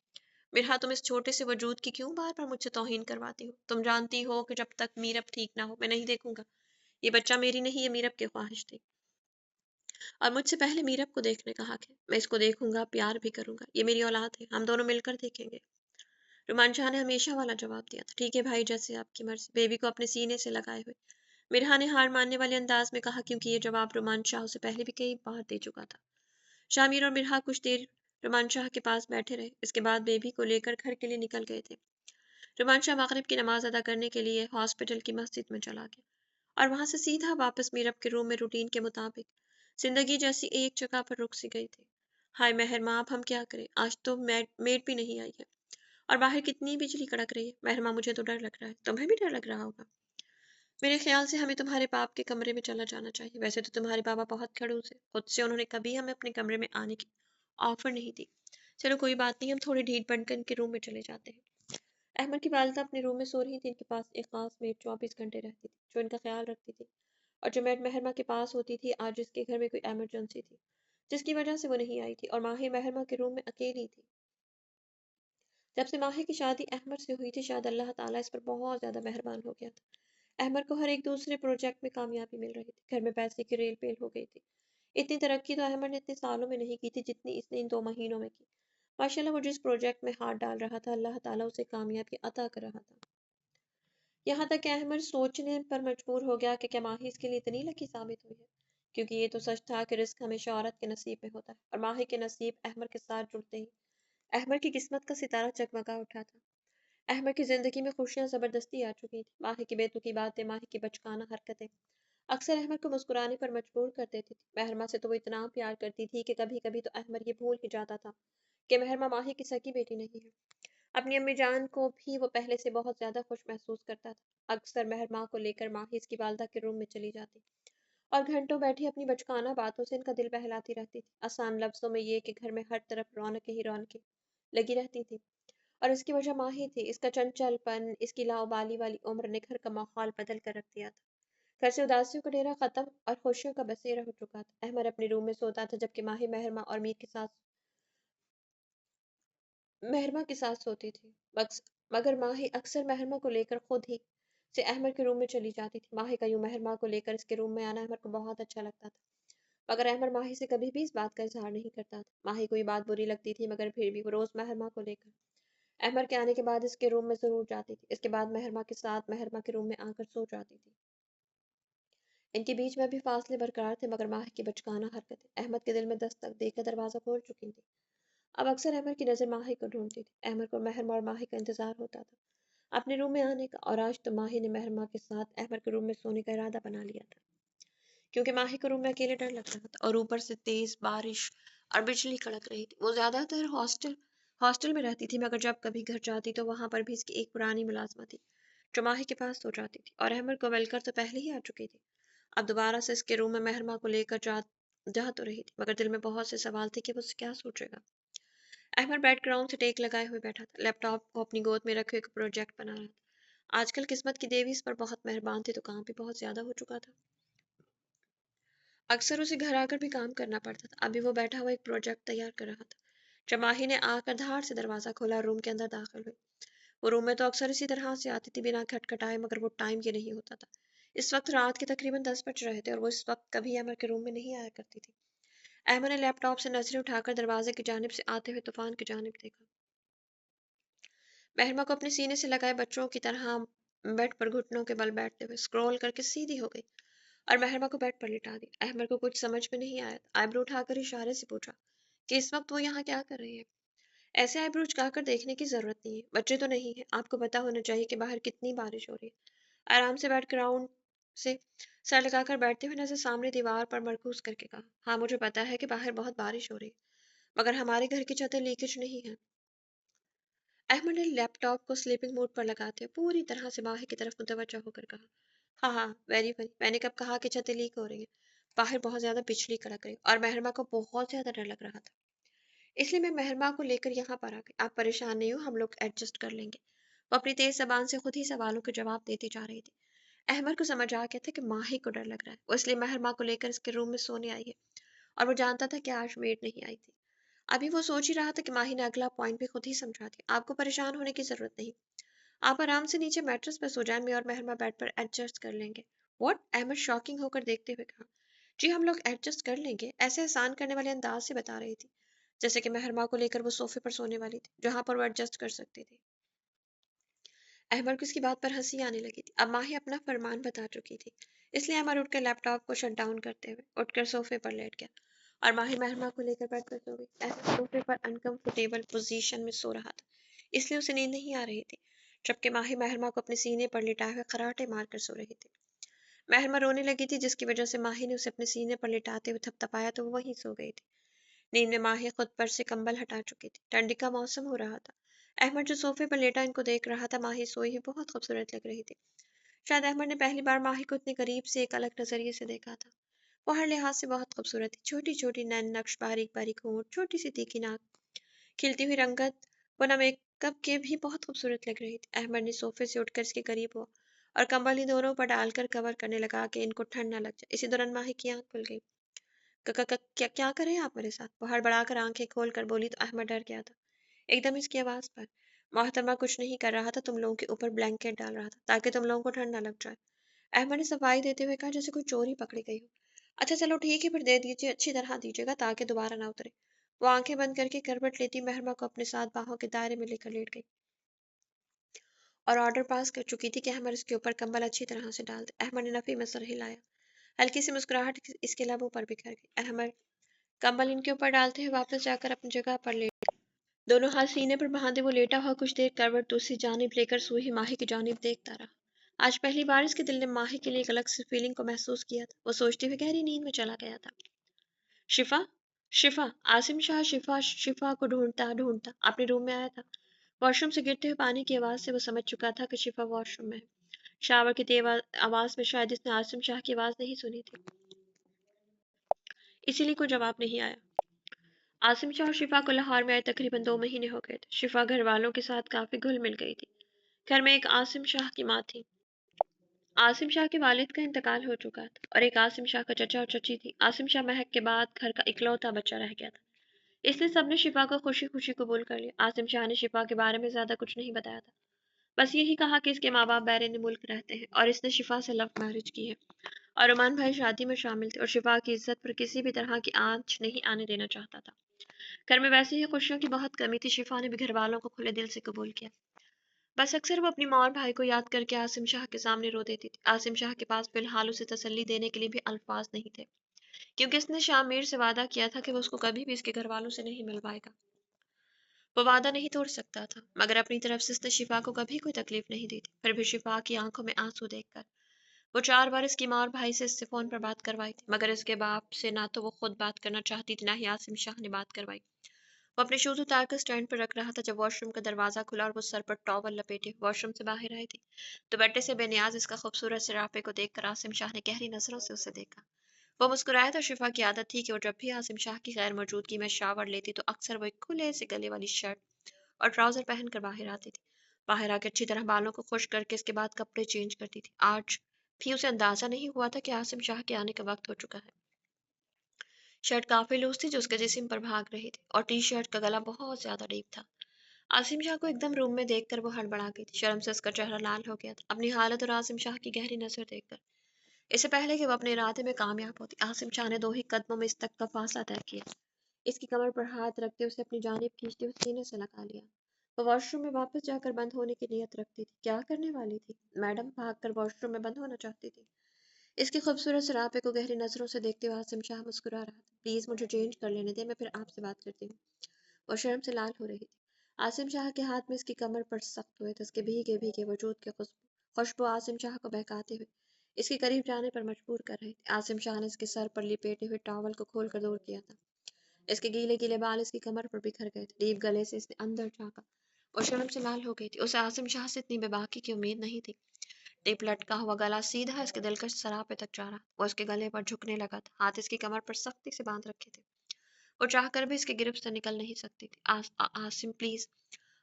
मिरहा, तुम इस छोटे से वजूद की क्यों बार बार मुझसे तौहीन करवाती हो? तुम जानती हो कि जब तक मीरब ठीक ना हो मैं नहीं देखूंगा। ये बच्चा मेरी नहीं, ये मीरब की ख्वाहिश थी, और मुझसे पहले मीरब को देखने का हक है। मैं इसको देखूंगा, प्यार भी करूंगा। ये मेरी औलाद है, हम दोनों मिलकर देखेंगे। रुमान शाह ने हमेशा वाला जवाब दिया था, ठीक है भाई, जैसे आपकी मर्जी, बेबी को अपने सीने से लगाए हुए। मिरहा ने हार मानने वाले अंदाज में कहा, क्योंकि ये जवाब रोमान शाह से पहले भी कई बार दे चुका था। शामिर और मिरहा कुछ देर रोमान शाह के पास बैठे रहे। इसके बाद बेबी को लेकर घर के लिए निकल गए थे। रोमान शाह मगरिब की नमाज अदा करने के लिए हॉस्पिटल की मस्जिद में चला गया और वहां से सीधा वापस मीरब के रूम में रूटीन के मुताबिक जिंदगी जैसी एक जगह पर रुक सी गई थी। हाय महरमा, अब हम क्या करें? आज तो मेड भी नहीं आई है और बाहर कितनी बिजली कड़क रही है। महरमा, मुझे तो डर लग रहा है, तुम्हें भी डर लग रहा होगा। मेरे ख्याल से हमें तुम्हारे बाप के कमरे में चला जाना चाहिए। वैसे तो तुम्हारे बाबा बहुत खड़ूस है, खुद से उन्होंने कभी हमें अपने कमरे में आने की ऑफर नहीं दी। चलो कोई बात नहीं, हम थोड़ी ढीठ बनकर इनके रूम में चले जाते हैं। अहमद की वालदा अपने रूम में सो रही थी। इनके पास एक खास मेड 24 घंटे रहती थी, जो इनका ख्याल रखती थी। और जो मेड महरमा के पास होती थी, आज इसके घर में कोई इमरजेंसी थी जिसकी वजह से वो नहीं आई थी, और माही महरमा के रूम में अकेली थी। जब से माही की शादी अहमद से हुई थी, शायद अल्लाह ताला इस पर बहुत ज्यादा मेहरबान हो गया था। अहमद को हर एक दूसरे प्रोजेक्ट में कामयाबी मिल रही थी, घर में पैसे की रेल पेल हो गई थी। इतनी तरक्की तो अहमद ने इतने सालों में नहीं की थी जितनी इसने इन 2 महीनों में की। माशाल्लाह, वो जिस प्रोजेक्ट में हाथ डाल रहा था, अल्लाह ताला उसे कामयाबी अता कर रहा था। यहाँ तक कि अहमद सोचने पर मजबूर हो गया कि क्या माही इसके लिए इतनी लकी साबित हुई है, क्योंकि ये तो सच था कि रिस्क हमेशा औरत के नसीब में होता है, और माही के नसीब अहमद के साथ जुड़ते ही अहमद की किस्मत का सितारा चकमगा उठा था। अहमद की जिंदगी में खुशियां जबरदस्ती आ चुकी थी। माही की बेतुकी बातें, माही की बचकाना हरकतें अक्सर अहमद को मुस्कुराने पर मजबूर कर देती थी। महरमा से तो वो इतना प्यार करती थी कि कभी कभी तो अहमद ये भूल ही जाता था कि महरमा माही की सगी बेटी नहीं है। अपनी अम्मी जान को भी वो पहले से बहुत ज्यादा खुश महसूस करता था। अक्सर महरमा को लेकर माही इसकी वालदा के रूम में चली जाती और घंटों बैठी अपनी बचकाना बातों से इनका दिल बहलाती रहती थी। आसान लफ्जों में ये कि घर में हर तरफ रौनक ही रौनक लगी रहती थी, और इसकी वजह माही थी। इसका चंचलपन, इसकी लाउबाली वाली उम्र ने घर का माहौल बदल कर रख दिया था। घर से उदासियों का डेरा खत्म और खुशियों का बसेरा हो चुका था। अहमद अपने रूम में सोता था, जबकि माही महरमा के साथ सोती थी। मगर माही अक्सर महरमा को लेकर खुद ही से अहमद के रूम में चली जाती थी। माही का यूं महरमा को लेकर इसके रूम में आना अहमद को बहुत अच्छा लगता था, मगर अहमद माही से कभी भी इस बात का इजहार नहीं करता था। माही को ये बात बुरी लगती थी, मगर फिर भी वो रोज महरमा को लेकर अहमद के आने के बाद इसके रूम में जरूर जाती थी। इसके बाद महरमा के साथ महरमा के रूम में आकर सो जाती थी। इनके बीच में भी फासले बरकरार थे, मगर माही की बचकाना हरकतें अहमद के दिल में दस्तक देकर दरवाजा खोल चुकी थी। अब अक्सर अहमद की नज़र माही को ढूंढती थी। अहमद को महरमा और माही का इंतजार होता था अपने रूम में आने का, और आज तो माही ने महरमा के साथ अहमद के रूम में सोने का इरादा बना लिया था, क्योंकि माही को रूम में अकेले डर लग रहा था, और ऊपर से तेज बारिश और बिजली कड़क रही थी। वो ज्यादातर हॉस्टल में रहती थी, मगर जब कभी घर जाती तो वहां पर भी इसकी एक पुरानी मुलाजमा थी, जो माही के पास सो जाती थी, और अहमद को मिलकर तो पहले ही आ चुकी थी। अब दोबारा से इसके रूम में महरमा को लेकर जा तो रही थी, मगर दिल में बहुत से सवाल थे कि वो क्या सोचेगा। अहमद बैकग्राउंड से टेक लगाए हुए बैठा था, लैपटॉप को अपनी गोद में रखे एक प्रोजेक्ट बना रहा था। आजकल किस्मत की देवी इस पर बहुत मेहरबान थी, तो काम भी बहुत ज्यादा हो चुका था। अक्सर उसे घर आकर भी काम करना पड़ता था। अभी वो बैठा हुआ एक प्रोजेक्ट तैयार कर रहा था। जमाही ने आकर धार से दरवाजा खोला और रूम के अंदर दाखिल हुई। वो रूम में तो अक्सर इसी तरह से आती थी, बिना खटखटाए, मगर वो टाइम के नहीं होता था। इस वक्त रात के तकरीबन 10 बज रहे थे, और वो इस वक्त कभी अहमद के रूम में नहीं आया करती थी। अहमद ने लैपटॉप से नजरें उठाकर दरवाजे की जानिब से आते हुए तूफान की जानिब देखा। महरमा को अपने सीने से लगाए बच्चों की तरह बेड पर घुटनों के बल बैठते हुए स्क्रॉल करके सीधी हो गई और महरमा को बेड पर लिटा दी। अहमद को कुछ समझ में नहीं आया। आईब्रो उठाकर इशारे से पूछा कि इस वक्त वो यहाँ क्या कर रही है। ऐसे आईब्रो उचकाकर देखने की जरूरत नहीं है, बच्चे तो नहीं है, आपको पता होना चाहिए कि बाहर कितनी बारिश हो रही है। आराम से बैठ ग्राउंड से सर लगाकर बैठते हुए नजर सामने दीवार पर मरकूज करके कहा, हाँ मुझे पता है कि बाहर बहुत बारिश हो रही है, मगर हमारे घर की छतें लीकेज नहीं है। अहमद ने लैपटॉप को स्लीपिंग मोड पर लगाते हुए पूरी तरह से माही की तरफ मुतवज्जो होकर कहा, हाँ हाँ, वेरी फनी। मैंने कब कहा कि छतें लीक हो रही हैं? बाहर बहुत ज्यादा बिजली कड़क रही और महरमा को बहुत ज्यादा डर लग रहा था, इसलिए मैं महरमा को लेकर यहाँ पर आ गई। आप परेशान नहीं हो, हम लोग एडजस्ट कर लेंगे। वो अपनी तेज जबान से खुद ही सवालों के जवाब देती जा रही थी। अहमद को समझ आ गया था कि माही को डर लग रहा है, वो इसलिए महरमा को लेकर इसके रूम में सोने आई है, और वो जानता था कि आज मेड नहीं आई थी। अभी वो सोच ही रहा था कि माही ने अगला पॉइंट भी खुद ही समझा दिया। आपको परेशान होने की जरूरत नहीं, आप आराम से नीचे मैट्रेस पर सो जाएं, मैं और महरमा बेड पर एडजस्ट कर लेंगे। व्हाट? अहमद शॉकिंग होकर देखते हुए कहा, जी हम लोग एडजस्ट कर लेंगे, ऐसे एहसान करने वाले अंदाज से बता रही थी, जैसे कि महरमा को लेकर वो सोफे पर सोने वाली थी जहां पर वो एडजस्ट कर सकती थी। अहमद को इसकी बात पर हंसी आने लगी थी। अब माही अपना फरमान बता चुकी थी, इसलिए अहमद उठकर लैपटॉप को शट डाउन करते हुए उठकर सोफे पर लेट गया, और माही महरमा को लेकर बेड पर सो गई। अहमद सोफे पर अनकंफर्टेबल पोजीशन में सो रहा था, इसलिए उसे नींद नहीं आ रही थी, जबकि माही महरमा को अपने सीने पर लिटाए हुए खराटे मारकर सो रही थी। महरमा रोने लगी थी, जिसकी वजह से माही ने उसे अपने सीने पर लिटाते हुए थपथपाया तो वो वहीं सो गई थी। नींद में माही खुद पर से कंबल हटा चुकी थी। ठंडी का मौसम हो रहा था। अहमद जो सोफे पर लेटा इनको देख रहा था, माही सोई हुई बहुत खूबसूरत लग रही थी। शायद अहमद ने पहली बार माही को इतने करीब से एक अलग नजरिए से देखा था। वो हर लिहाज से बहुत खूबसूरत थी, छोटी छोटी नैन नक्श, बारीक बारीक होंठ, छोटी सी तीखी नाक, खिलती हुई रंगत, वरना मेकअप के भी बहुत खूबसूरत लग रही थी। अहमद ने सोफे से उठकर इसके करीब हुआ और कंबल ही दोनों पर डालकर कवर करने लगा कि इनको ठंड न लग जाए। इसी दौरान माही की आंख खुल गई। क्या क्या कर रहे हैं आप मेरे साथ? वो हड़बड़ाकर आंखें खोल कर बोली तो अहमद डर गया था एकदम इसकी आवाज पर। मोहतरमा कुछ नहीं कर रहा था, तुम लोगों के ऊपर ब्लैंकेट डाल रहा था ताकि तुम लोगों को ठंड न लग जाए। अहमद ने सफाई देते हुए कहा, जैसे कोई चोरी पकड़ी गई हो। अच्छा चलो ठीक है, फिर दे दीजिए, अच्छी तरह दीजिएगा ताकि दोबारा ना उतरे। वो आंखें बंद करके करवट लेती महरमा को अपने साथ बाहों के दायरे में लेकर लेट गई और ऑर्डर पास कर चुकी थी कि अहमद इसके ऊपर कंबल अच्छी तरह से डाल दे। अहमद ने नफी में सर हिलाया। हल्की सी मुस्कुराहट इसके लबों पर बिखर गई। अहमद कंबल इनके ऊपर डालते हुए वापस जाकर अपनी जगह पर लेट, दोनों हाथ सीने पर बांधे वो लेटा हुआ कुछ देर करवट दूसरी जानिब लेकर सोई माही की जानिब देखता रहा। आज पहली बार इसके दिल ने माही के लिए एक अलग सी फीलिंग को महसूस किया था। वो सोचते हुए गहरी नींद में चला गया था। शिफा, शिफा। आसिम शाह शिफा शिफा को ढूंढता ढूंढता अपने रूम में आया था। वॉशरूम से गिरते हुए पानी की आवाज से वो समझ चुका था कि शिफा वॉशरूम में है। शावर की तेज आवाज में शायद इसने आसिम शाह की आवाज नहीं सुनी थी, इसीलिए कोई जवाब नहीं आया। आसिम शाह और शिफा को लाहौर में आए तकरीबन 2 महीने हो गए थे। शिफा घर वालों के साथ काफी घुल मिल गई थी। घर में एक आसिम शाह की माँ थी, आसिम शाह के वालिद का इंतकाल हो चुका था, और एक आसिम शाह का चचा और चची थी। आसिम शाह महक के बाद घर का इकलौता बच्चा रह गया था, इसलिए सबने शिफा को खुशी खुशी कबूल कर लिया। आसिम शाह ने शिफा के बारे में ज्यादा कुछ नहीं बताया था, बस यही कहा कि इसके माँ बाप बैरून मुल्क रहते हैं और इसने शिफा से लव मैरिज की है, और रोमान भाई शादी में शामिल थे और शिफा की इज्जत पर किसी भी तरह की आंच नहीं आने देना चाहता था। घर में वैसे ही खुशियों की बहुत कमी थी। शिफा ने भी घर वालों को खुले दिल से कबूल किया। बस अक्सर वो अपनी माँ और भाई को याद करके आसिम शाह के सामने रो देती थी। आसिम शाह के पास फिलहाल उसे तसल्ली देने के लिए भी अल्फाज नहीं थे, क्योंकि इसने शाह मीर से वादा किया था कि वो उसको कभी भी इसके घर वालों से नहीं मिलवाएगा। वो वादा नहीं तोड़ सकता था, मगर अपनी तरफ से इसने शिफा को कभी कोई तकलीफ नहीं दी थी। फिर भी शिफा की आंखों में आंसू देखकर वो 4 बार इसकी माँ और भाई से इससे फोन पर बात करवाई थी, मगर इसके बाप से ना तो वो खुद बात करना चाहती थी, ना ही आसिम शाह ने बात करवाई। वो अपने शूज उतार कर स्टैंड पर रख रहा था जब वॉशरूम का दरवाजा खुला और वो सर पर टॉवल लपेटे वॉशरूम से बाहर आई थी। तो बेटे से बेनियाज इसका खूबसूरत सरापे को देखकर आसिम शाह ने गहरी नजरों से उसे देखा। वो मुस्कुराया तो शिफा की आदत थी कि वो जब भी आसिम शाह की गैर मौजूदगी में शावर लेती तो अक्सर वो एक खुले से गले वाली शर्ट और ट्राउजर पहनकर बाहर आती थी। बाहर आकर अच्छी तरह बालों को खुश करके इसके बाद कपड़े चेंज करती थी। आज भी उसे अंदाजा नहीं हुआ था कि आसिम शाह के आने का वक्त हो चुका है। शर्ट काफी लूज थी जो उसके जिस्म पर भाग रही थी, और टी शर्ट का गला बहुत ज्यादा डीप था। आसिम शाह को एकदम रूम में देखकर वो हड़बड़ा गई थी। शर्म से उसका चेहरा लाल हो गया था, अपनी हालत और आसिम शाह की गहरी नजर देखकर। इससे पहले कि वो अपने इरादे में कामयाब होती, आसिम शाह ने 2 ही कदमों में इस तक का फासला तय किया। इसकी कमर पर हाथ रखते उसे अपनी जानिब खींचते हुए सीने से लगा लिया। वो वॉशरूम में वापस जाकर बंद होने की नीयत रखती थी। क्या करने वाली थी? मैडम भागकर वॉशरूम में बंद होना चाहती थी। इसकी खूबसूरत सरापे को गहरी नजरों से देखते हुए आसिम शाह मुस्कुरा रहा था। प्लीज मुझे चेंज कर लेने दे, मैं फिर आपसे बात करती हूँ। वो शर्म से लाल हो रही थी। आसिम शाह के हाथ में इसकी कमर पर सख्त हुए थे, उसके भीगे भीगे वजूद के खुशबू आसिम शाह को बहकाते हुए इसके करीब जाने पर मजबूर कर रही थी। आसिम शाह ने इसके सर पर लिपेटे हुए टॉवल को खोलकर दूर किया था। इसके गीले गीले बाल इसकी कमर पर बिखर गए थे। डीप गले से इसने अंदर झांका वो शर्म से लाल हो गई थी। उसे आसिम शाह से इतनी बेबाकी की उम्मीद नहीं थी। टिप लटका हुआ गला सीधा इसके दिलकश सरापे तक जा रहा। वो इसके गले पर झुकने लगा था, हाथ इसकी कमर पर सख्ती से बांध रखे थे। वो चाह कर भी इसकी गिरफ्त से निकल नहीं सकती थी। आसिम प्लीज।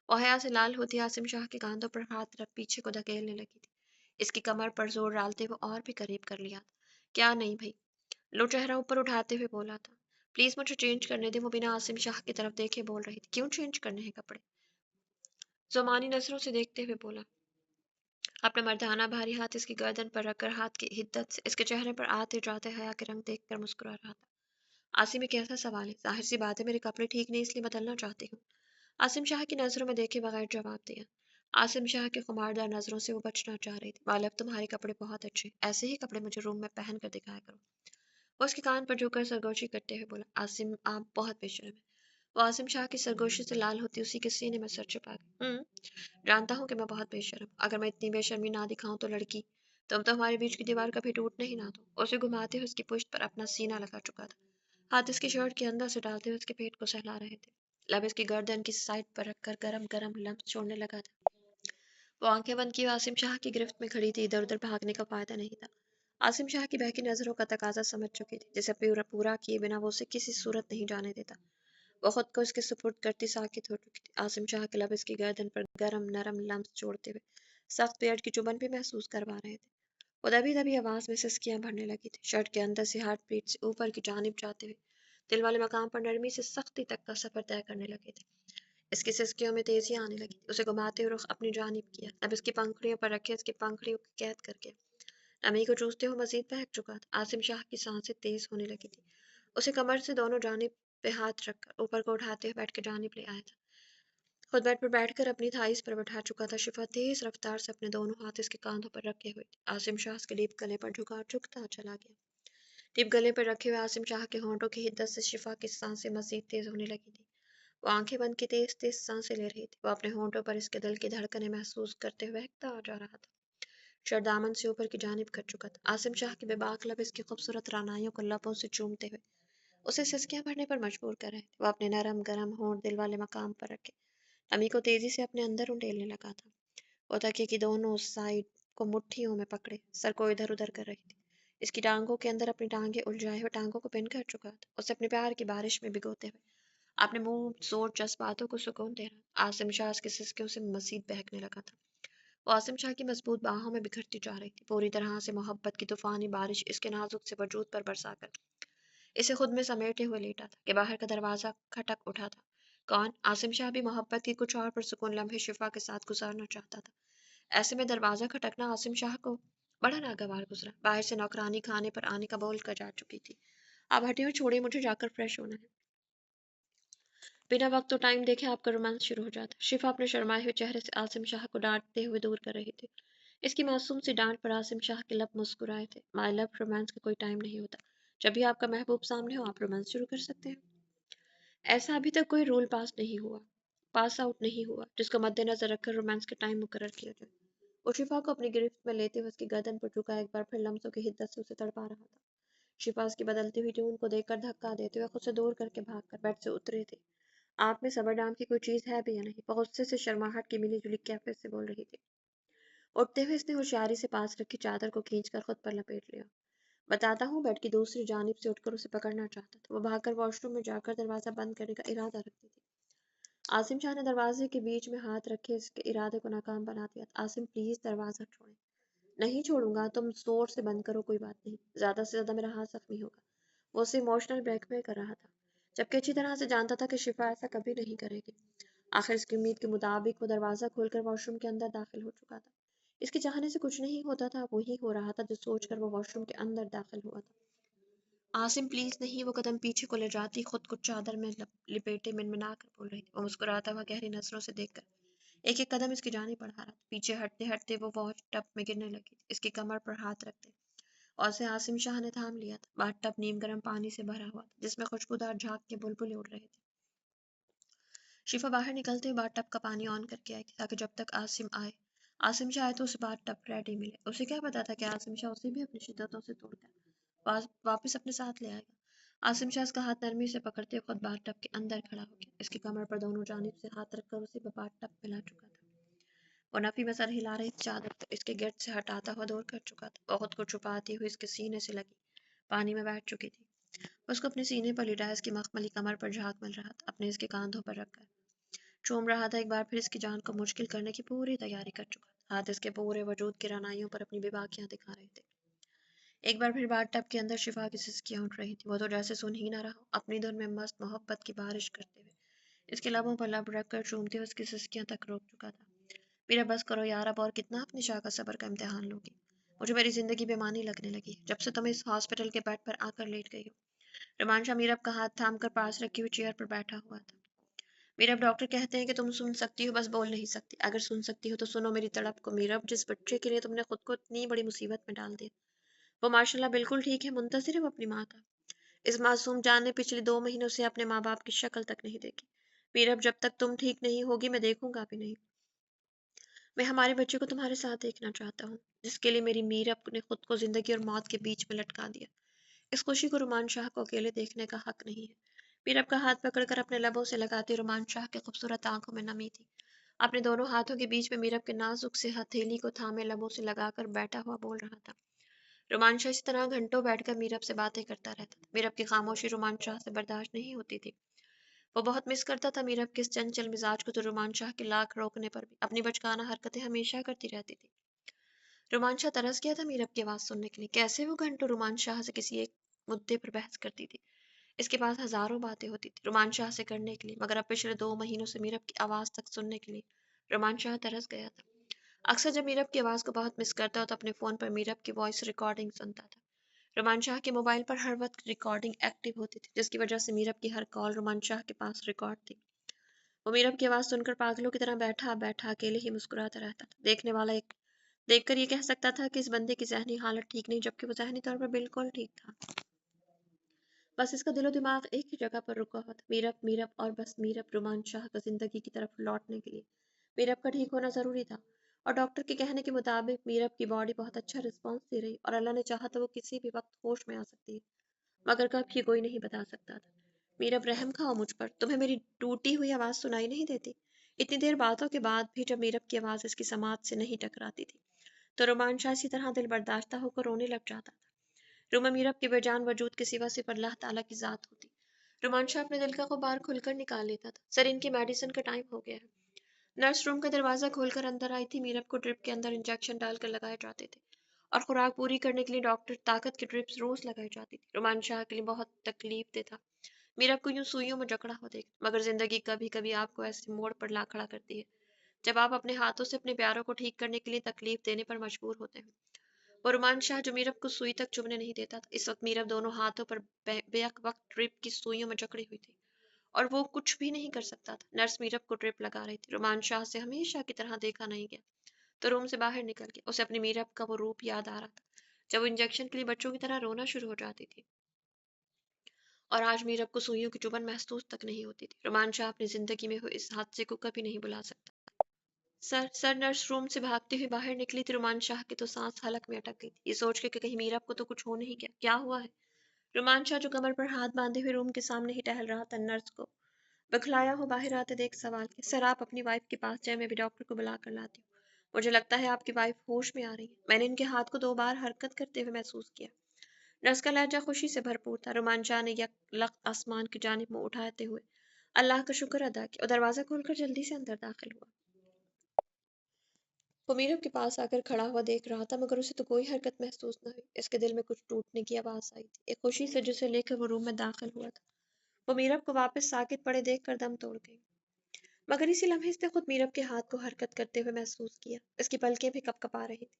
वो हया से लाल होती आसिम शाह के कांधों पर हाथ रख पीछे को धकेलने लगी थी। इसकी कमर पर जोर डालते हुए और भी करीब कर लिया था। क्या नहीं भाई, लो चेहरा ऊपर उठाते हुए बोला था। प्लीज मुझे चेंज करने दे। वो बिना आसिम शाह की तरफ देखे बोल रही थी। क्यों चेंज करने हैं कपड़े? जुमानी नजरों से देखते हुए बोला। अपना मर्दाना भारी हाथ इसकी गर्दन पर रखकर हाथ की हिद्दत से इसके चेहरे पर आते जाते हया के रंग देखकर मुस्कुरा रहा था। आसिम ये कैसा सवाल है? जाहिर सी बात है मेरे कपड़े ठीक नहीं इसलिए बदलना चाहती हूँ। आसिम शाह की नजरों में देखे बगैर जवाब दिया। आसिम शाह के खुमारदार नजरों से वो बचना चाह रही थी। मालव तुम्हारे कपड़े बहुत अच्छे, ऐसे ही कपड़े मुझे रूम में पहन कर दिखाया करो। वो उसके कान पर झुककर सरगोशी करते हुए बोला। आसिम आप बहुत बेशर्म है। वो आसिम शाह की सरगोशी से लाल होती उसी के सीने में सर छिपा गई। जानता हूँ कि मैं बहुत बेशर्म। अगर मैं इतनी बेशर्मी ना दिखाऊं तो लड़की, तुम तो हमारे बीच की दीवार कभी टूटने ही ना दो। उसे घुमाते हुए उसकी पुश्त पर अपना सीना लगा चुका था। हाथ इसकी शर्ट के अंदर से डालते हुए उसके पेट को सहला रहे थे। लब इसकी गर्दन की साइड पर रखकर गरम गरम लम्स छोड़ने लगा था। वो आंखें बंद किए आसिम शाह की गिरफ्त में खड़ी थी। इधर उधर भागने का फायदा नहीं था। आसिम शाह की बहकी नजरों का तकाजा समझ चुकी थी, जिसे पूरा पूरा किए बिना वो उसे किसी सूरत नहीं जाने देता। वो खुद को इसके सुपुर्द करती साकित हो चुकी थी। आसिम शाह के लब इसकी गर्दन पर गरम नरम लम्स छोड़ते हुए सख्त पेट की चुभन भी महसूस करवा रहे थे। वो दबी दबी आवाज में सिसकियां भरने लगी थी, शर्ट के अंदर से हार्ट बीट से ऊपर की जानिब जाते हुए दिल वाले मकाम पर नरमी से सख्ती तक का सफर तय करने लगे थे। इसकी सिसकियों में तेजी आने लगी। उसे घुमाते हुए रुख अपनी जानिब किया। अब इसकी पंखड़ियों पर रखे इसकी पंखड़ियों को कैद करके नमी को चूसते हुए मजीद बहक चुका था। आसिम शाह की सांसें तेज होने लगी थी। उसे कमर से दोनों जानिब पे हाथ रखकर ऊपर को उठाते हुए बेड के जानिब ले आया था। खुद बेड पर बैठकर अपनी थाइस पर बैठा चुका था। शिफा तेज रफ्तार से अपने दोनों हाथ इसके कांधों पर रखे हुए थी। आसिम शाह के डीप गले पर झुकता चला गया। डीप गले पर रखे हुए आसिम शाह के होंठों की हिद्दत से शिफा की सांसें मजीद तेज होने लगी थी। वो आंखें बंद की तेज तेज सांसें ले रही थी। वो अपने होंठों पर इसके दिल की धड़कनें महसूस करते हुए बहकता जा रहा था। शर दामन से ऊपर की जानिब कर चुका था। आसिम शाह के बेबाक लब इसकी खूबसूरत रानाइयों को लबों से चूमते हुए उसे सिसकियां भरने पर मजबूर कर रहे थे। वो अपने नरम गरम होंठ दिल वाले मकाम पर रखे अमी को तेजी से अपने अंदर उंडेलने लगा था। वो तकिए की दोनों साइड को मुट्ठियों में पकड़े सर को इधर उधर कर रही थी। इसकी टांगों के अंदर अपनी टांगें उलझाए हुए टांगों को पिन कर चुका था। उसे अपने प्यार की बारिश में भिगोते हुए अपने मुंह जोर जज्बातों को सुकून दे रहा। आसिम शाह की सिसकियों से मजीद बहकने लगा था। वो आसिम शाह की मजबूत बाहों में बिखरती जा रही थी। पूरी तरह से मोहब्बत की तूफानी बारिश इसके नाजुक से वजूद पर बरसाकर इसे खुद में समेटे हुए लेटा था कि बाहर का दरवाजा खटक उठा था। कौन? आसिम शाह भी मोहब्बत की कुछ और पुरसुकून लम्हे शिफा के साथ गुजारना चाहता था। ऐसे में दरवाजा खटकना आसिम शाह को बड़ा नागवार गुजरा। बाहर से नौकरानी खाने पर आने का बोल कर जा चुकी थी। अब हटियो, छोड़िए, मुझे जाकर फ्रेश होना है। बिना वक्त और टाइम देखे आपका रोमांस शुरू हो जाता। शिफा अपने शर्माए हुए चेहरे से आसिम शाह को डांटते हुए दूर कर रही थी। इसकी मासूम सी डांट पर आसिम शाह के लब मुस्कुराए थे। माय लव, रोमांस का कोई टाइम नहीं होता। जब भी आपका महबूब सामने हो आप रोमांस शुरू कर सकते हैं। ऐसा अभी तक कोई रूल पास आउट नहीं हुआ जिसको मद्देनजर रखकर रोमांस का टाइम मुकर्रर किया जाए। वो शिफा को अपनी गिरफ्त में लेते हुए उसकी गर्दन पर झुका एक बार फिर लम्सों की हिद्दत से उसे तड़पा रहा था। शिफा उसकी बदलती हुई ट्यून को देखकर धक्का देते हुए खुद से दूर करके भागकर बेड से उतरे थे। आप में सबर नाम की कोई चीज है भी या नहीं? वो गुस्से से शर्माहट की मिली जुली कैफियत से बोल रही थी। उठते हुए इसने होशियारी से पास रखी चादर को खींचकर खुद पर लपेट लिया। बताता हूँ, बेड की दूसरी जानिब से उठकर उसे पकड़ना चाहता था। वो भागकर वॉशरूम में जाकर दरवाजा बंद करने का इरादा रखती थी। आसिम शाह ने दरवाजे के बीच में हाथ रखे इसके इरादे को नाकाम बना दिया। आसिम प्लीज दरवाजा छोड़े। नहीं छोड़ूंगा, तुम जोर से बंद करो, कोई बात नहीं, ज्यादा से ज्यादा मेरा हाथ जख्मी होगा। वो उसे इमोशनल ब्लैकमेल कर रहा था, जबकि अच्छी तरह से जानता था कि शिफा ऐसा कभी नहीं करेगी। आखिर इसकी उम्मीद के मुताबिक वो दरवाजा खोलकर वॉशरूम के अंदर दाखिल हो चुका था। इसके चाहने से कुछ नहीं होता था, वही हो रहा था जो सोचकर वो वॉशरूम के अंदर दाखिल हुआ था। आसिम प्लीज नहीं। वो कदम पीछे को ले जाती खुद को चादर में लिपेटे मिनमिना कर बोल रही थी। वो मुस्कुराता हुआ गहरी नजरों से देखकर एक एक कदम इसकी जानी बढ़ा रहा था। पीछे हटते हटते वो वॉश टब में गिरने लगी। इसकी कमर पर हाथ रखते और उसे आसिम शाह ने थाम लिया था। बाथ टब नीम गर्म पानी से भरा हुआ था, जिसमें खुशबूदार झाग के बुलबुले उड़ रहे थे। शिफा बाहर निकलते हुए बाथ टब का पानी ऑन करके आई थी ताकि जब तक आसिम शाह आए तो उसे बाथ टब रेडी मिले। उसे क्या पता था कि आसिम शाह उसे भी अपनी शिद्दतों से तोड़कर वापस अपने साथ ले आएगा। आसिम शाह का हाथ नरमी से पकड़ते खुद बाथ टब के अंदर खड़ा हो गया। इसकी कमर पर दोनों जानिब से हाथ रखकर उसे बाथ टब में ला चुका था। वो नफी में सर हिला रही चादर तो इसके गिर्द से हटाता हुआ दूर कर चुका था। वो खुद को छुपाती हुई इसके सीने से लगी पानी में बैठ चुकी थी। उसको अपने सीने पर लिटाया इसकी मखमली कमर पर झाग मिल रहा था, अपने इसके कांधों पर रखकर चूम रहा था। एक बार फिर इसकी जान को मुश्किल करने की पूरी तैयारी कर चुका था। हाथ इसके पूरे वजूद की रनाइयों पर अपनी बेबाकियां दिखा रहे थे। एक बार फिर बाथ टब के अंदर शिफा की सिसकियां उठ रही थी। वो तो जैसे सुन ही ना रहा, अपनी धुन में मस्त मोहब्बत की बारिश करते हुए इसके लबों पर लब रखकर चूमते हुए उसकी सिसकियां तक रोक चुका था। मेरा बस करो यार, अब और कितना अपनी शाह का सब्र का इम्तिहान लोगी। मुझे मेरी जिंदगी बेमानी लगने लगी जब से तुम इस हॉस्पिटल के बेड पर आकर लेट गई हो। रोमांशा मीरब का हाथ थाम कर पास रखी हुई चेयर पर बैठा हुआ था। मीरब, डॉक्टर कहते हैं कि तुम सुन सकती हो, बस बोल नहीं सकती। अगर सुन सकती हो तो सुनो मेरी तड़प को। मीरब, जिस बच्चे के लिए तुमने खुद को इतनी बड़ी मुसीबत में डाल दिया, वो माशाल्लाह बिल्कुल ठीक है, मुंतजिर है वो अपनी माँ का। इस मासूम जान ने पिछले 2 महीनों से अपने माँ बाप की शक्ल तक नहीं देखी। मीरब, जब तक तुम ठीक नहीं होगी मैं देखूंगा भी नहीं। मैं हमारे बच्चे को तुम्हारे साथ देखना चाहता हूँ, जिसके लिए मेरी मीरब ने खुद को जिंदगी और मौत के बीच में लटका दिया। इस खुशी को रुमान शाह को अकेले देखने का हक नहीं है। मीरब का हाथ पकड़कर अपने लबों से लगाते रुमान शाह के खूबसूरत आंखों में नमी थी। अपने दोनों हाथों के बीच में मीरब के नाजुक से हथेली को थामे लबों से लगाकर बैठा हुआ बोल रहा था। रुमान शाह इस तरह घंटों बैठकर मीरब से बातें करता रहता था। मीरब की खामोशी रुमान शाह से बर्दाश्त नहीं होती थी। वो बहुत मिस करता था मीरब के इस चंचल मिजाज को, तो रुमान शाह के लाख रोकने पर भी अपनी बचकाना हरकतें हमेशा करती रहती थी। रुमान शाह तरस गया था मीरब की आवाज सुनने के लिए। कैसे वो घंटों रुमान शाह से किसी एक मुद्दे पर बहस करती थी। इसके पास हजारों बातें होती थी रुमान शाह से करने के लिए, मगर अब पिछले 2 महीनों से मीरब की आवाज तक सुनने के लिए रुमान शाह तरस गया था। अक्सर जब मीरब की आवाज को बहुत मिस करता तो अपने फोन पर मीरब की वॉइस रिकॉर्डिंग सुनता था। रुमान शाह के मोबाइल पर हर वक्त रिकॉर्डिंग एक्टिव होती थी, जिसकी वजह से मीरब की हर कॉल रुमान शाह के पास रिकॉर्ड थी। वो मीरब की आवाज सुनकर पागलों की तरह बैठा बैठा अकेले ही मुस्कुराता रहता था। देखने वाला एक देखकर ये कह सकता था कि इस बंदे की जहनी हालत ठीक नहीं, जबकि वो जहनी तौर पर बिल्कुल ठीक था। बस इसका दिलो दिमाग एक ही जगह पर रुका हुआ था, मीरब मीरब और बस मीरब। रुमान शाह का जिंदगी की तरफ लौटने के लिए मीरब का ठीक होना जरूरी था, और डॉक्टर के कहने के मुताबिक मीरब की बॉडी बहुत अच्छा रिस्पॉन्स दे रही, और अल्लाह ने चाहा तो वो किसी भी वक्त होश में आ सकती है, मगर कब ये कोई नहीं बता सकता था। मीरब, रहम खाओ मुझ पर, तुम्हें मेरी टूटी हुई आवाज सुनाई नहीं देती? इतनी देर बातों के बाद भी जब मीरब की आवाज इसकी समाज से नहीं टकराती थी, तो रोमान शाह इसी तरह दिल बर्दाश्ता होकर रोने लग जाता था। रूमा मीरब के बेजान वजूद के सिवा सिर्फ अल्लाह ताला की जात होती। रोमान शाह अपने दिल का गुबार खुलकर निकाल लेता था। सर, इनकी मेडिसिन का टाइम हो गया है। नर्स रूम का दरवाजा खोलकर अंदर आई थी। मीरब को ड्रिप के अंदर इंजेक्शन डालकर लगाए जाते थे, और खुराक पूरी करने के लिए डॉक्टर ताकत की ड्रिप्स रोज लगाई जाती थी। रोमान शाह के लिए बहुत तकलीफ देता मीरब को यूं सुइयों में जकड़ा हो देख, मगर जिंदगी कभी कभी आपको ऐसे मोड़ पर ला खड़ा करती है जब आप अपने हाथों से अपने प्यारों को ठीक करने के लिए तकलीफ देने पर मजबूर होते हैं। और रुमान शाह जो मीरब को सुई तक चुभने नहीं देता था, इस वक्त मीरब दोनों हाथों पर बेक वक्त ड्रिप की सुइयों में जकड़ी हुई थी, और वो कुछ भी नहीं कर सकता था। नर्स मीरब को ड्रिप लगा रही थी। रुमान शाह से हमेशा की तरह देखा नहीं गया, तो रूम से बाहर निकल गया। उसे अपनी मीरब का वो रूप याद आ रहा था जब वो इंजेक्शन के लिए बच्चों की तरह रोना शुरू हो जाती थी, और आज मीरब को सुइयों की चुभन महसूस तक नहीं होती थी। रुमान शाह अपनी जिंदगी में हुए इस हादसे को कभी नहीं भुला सकता। सर नर्स रूम से भागती हुई बाहर निकली थी। रुमान शाह की तो सांस हलक में अटक गई थी, ये सोच के कि कहीं मीरब को तो कुछ हो नहीं गया। क्या हुआ है? रुमान शाह जो कमर पर हाथ बांधे हुए रूम के सामने ही टहल रहा था, नर्स को बखलाया हो बाहर आते देख सवाल किया। सर, आप अपनी वाइफ के पास जाए, मैं भी डॉक्टर को बुला कर लाती हूँ। मुझे लगता है आपकी वाइफ होश में आ रही है। मैंने इनके हाथ को 2 बार हरकत करते हुए महसूस किया। नर्स का लहजा खुशी से भरपूर था। रुमान शाह ने यक आसमान की जानिब मुंह उठाते हुए अल्लाह का शुक्र अदा किया और दरवाजा खोलकर जल्दी से अंदर दाखिल हुआ। वो मीरब के पास आकर खड़ा हुआ देख रहा था, मगर उसे तो कोई हरकत महसूस न हुई। इसके दिल में कुछ टूटने की आवाज आई थी। एक खुशी से जिसे लेकर वो रूम में दाखिल हुआ था, वो मीरब को वापस साकित पड़े देखकर दम तोड़ गई। मगर इसी लम्हे इसने खुद मीरब के हाथ को हरकत करते हुए महसूस किया। इसकी पलकें भी कपकपा रही थी।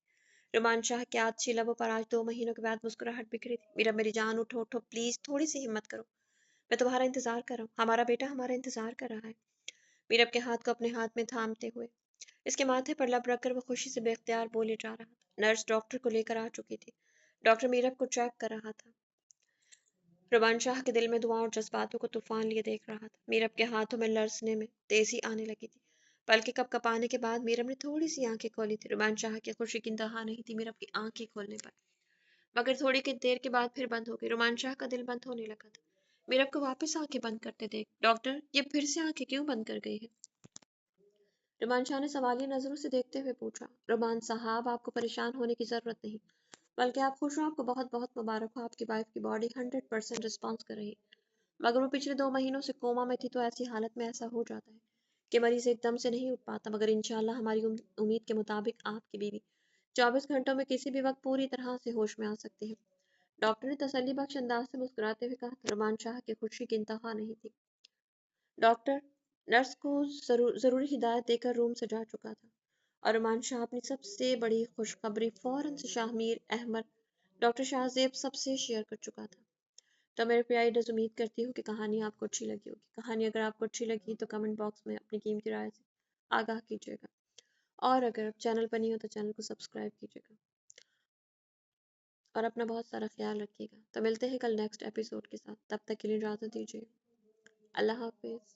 रुमान शाह के आछी लबों पर आज 2 महीनों के बाद मुस्कुराहट बिखरी थी। मीरब, मेरी जान, उठो उठो प्लीज, थोड़ी सी हिम्मत करो। मैं तुम्हारा इंतजार कर रहा हूँ, हमारा बेटा हमारा इंतजार कर रहा है। मीरब के हाथ को अपने हाथ में थामते हुए इसके माथे पर लब रखकर वो खुशी से बेख्तियार बोले जा रहा था। नर्स डॉक्टर को लेकर आ चुकी थी। डॉक्टर मीरब को चेक कर रहा था। रुमान शाह के दिल में दुआओं और जज्बातों को तूफान लिए देख रहा था। मीरब के हाथों में लरसने में तेजी आने लगी थी। पलके कपकपाने के बाद मीरब ने थोड़ी सी आंखें खोली थी। रुमान शाह की खुशी की इंतहा नहीं थी मीरब की आंखें खोलने पर, मगर थोड़ी की देर के बाद फिर बंद हो गई। रुमान शाह का दिल बंद होने लगा था। मीरब को वापस आंखें बंद करते देख डॉक्टर ये फिर से आंखें क्यों बंद कर गई है? रुमान शाह ने सवालिया नजरों से देखते हुए पूछा। रुमान साहब आपको परेशान होने की जरूरत नहीं, बल्कि आप खुश हो, आपको बहुत बहुत मुबारक हो, आपकी वाइफ की बॉडी 100% रिस्पॉन्स कर रही है। मगर वो पिछले 2 महीनों से कोमा में थी, तो ऐसी हालत में ऐसा हो जाता है कि मरीज एकदम से नहीं उठ पाता। मगर इंशाल्लाह हमारी उम्मीद के मुताबिक आपकी बीवी 24 घंटों में किसी भी वक्त पूरी तरह से होश में आ सकती है। डॉक्टर ने तसल्ली बख्श अंदाज से मुस्कुराते हुए कहा। रुमान शाह की खुशी की इंतहा नहीं थी। डॉक्टर नर्स को जरूरी हिदायत देकर रूम से जा चुका था और रुमान शाह अपनी सबसे बड़ी खुशखबरी फौरन से शाहमीर अहमद डॉक्टर शाहजेब सबसे शेयर कर चुका था। तो मेरे प्यारी डज उम्मीद करती हूँ कि कहानी आपको अच्छी लगी होगी। कहानी अगर आपको अच्छी लगी तो कमेंट बॉक्स में अपनी कीमती राय से आगाह कीजिएगा, और अगर चैनल पर नहीं हो तो चैनल को सब्सक्राइब कीजिएगा और अपना बहुत सारा ख्याल रखिएगा। तो मिलते हैं कल नेक्स्ट एपिसोड के साथ, तब तक के लिए इजाज़त दीजिए। अल्लाह हाफिज़।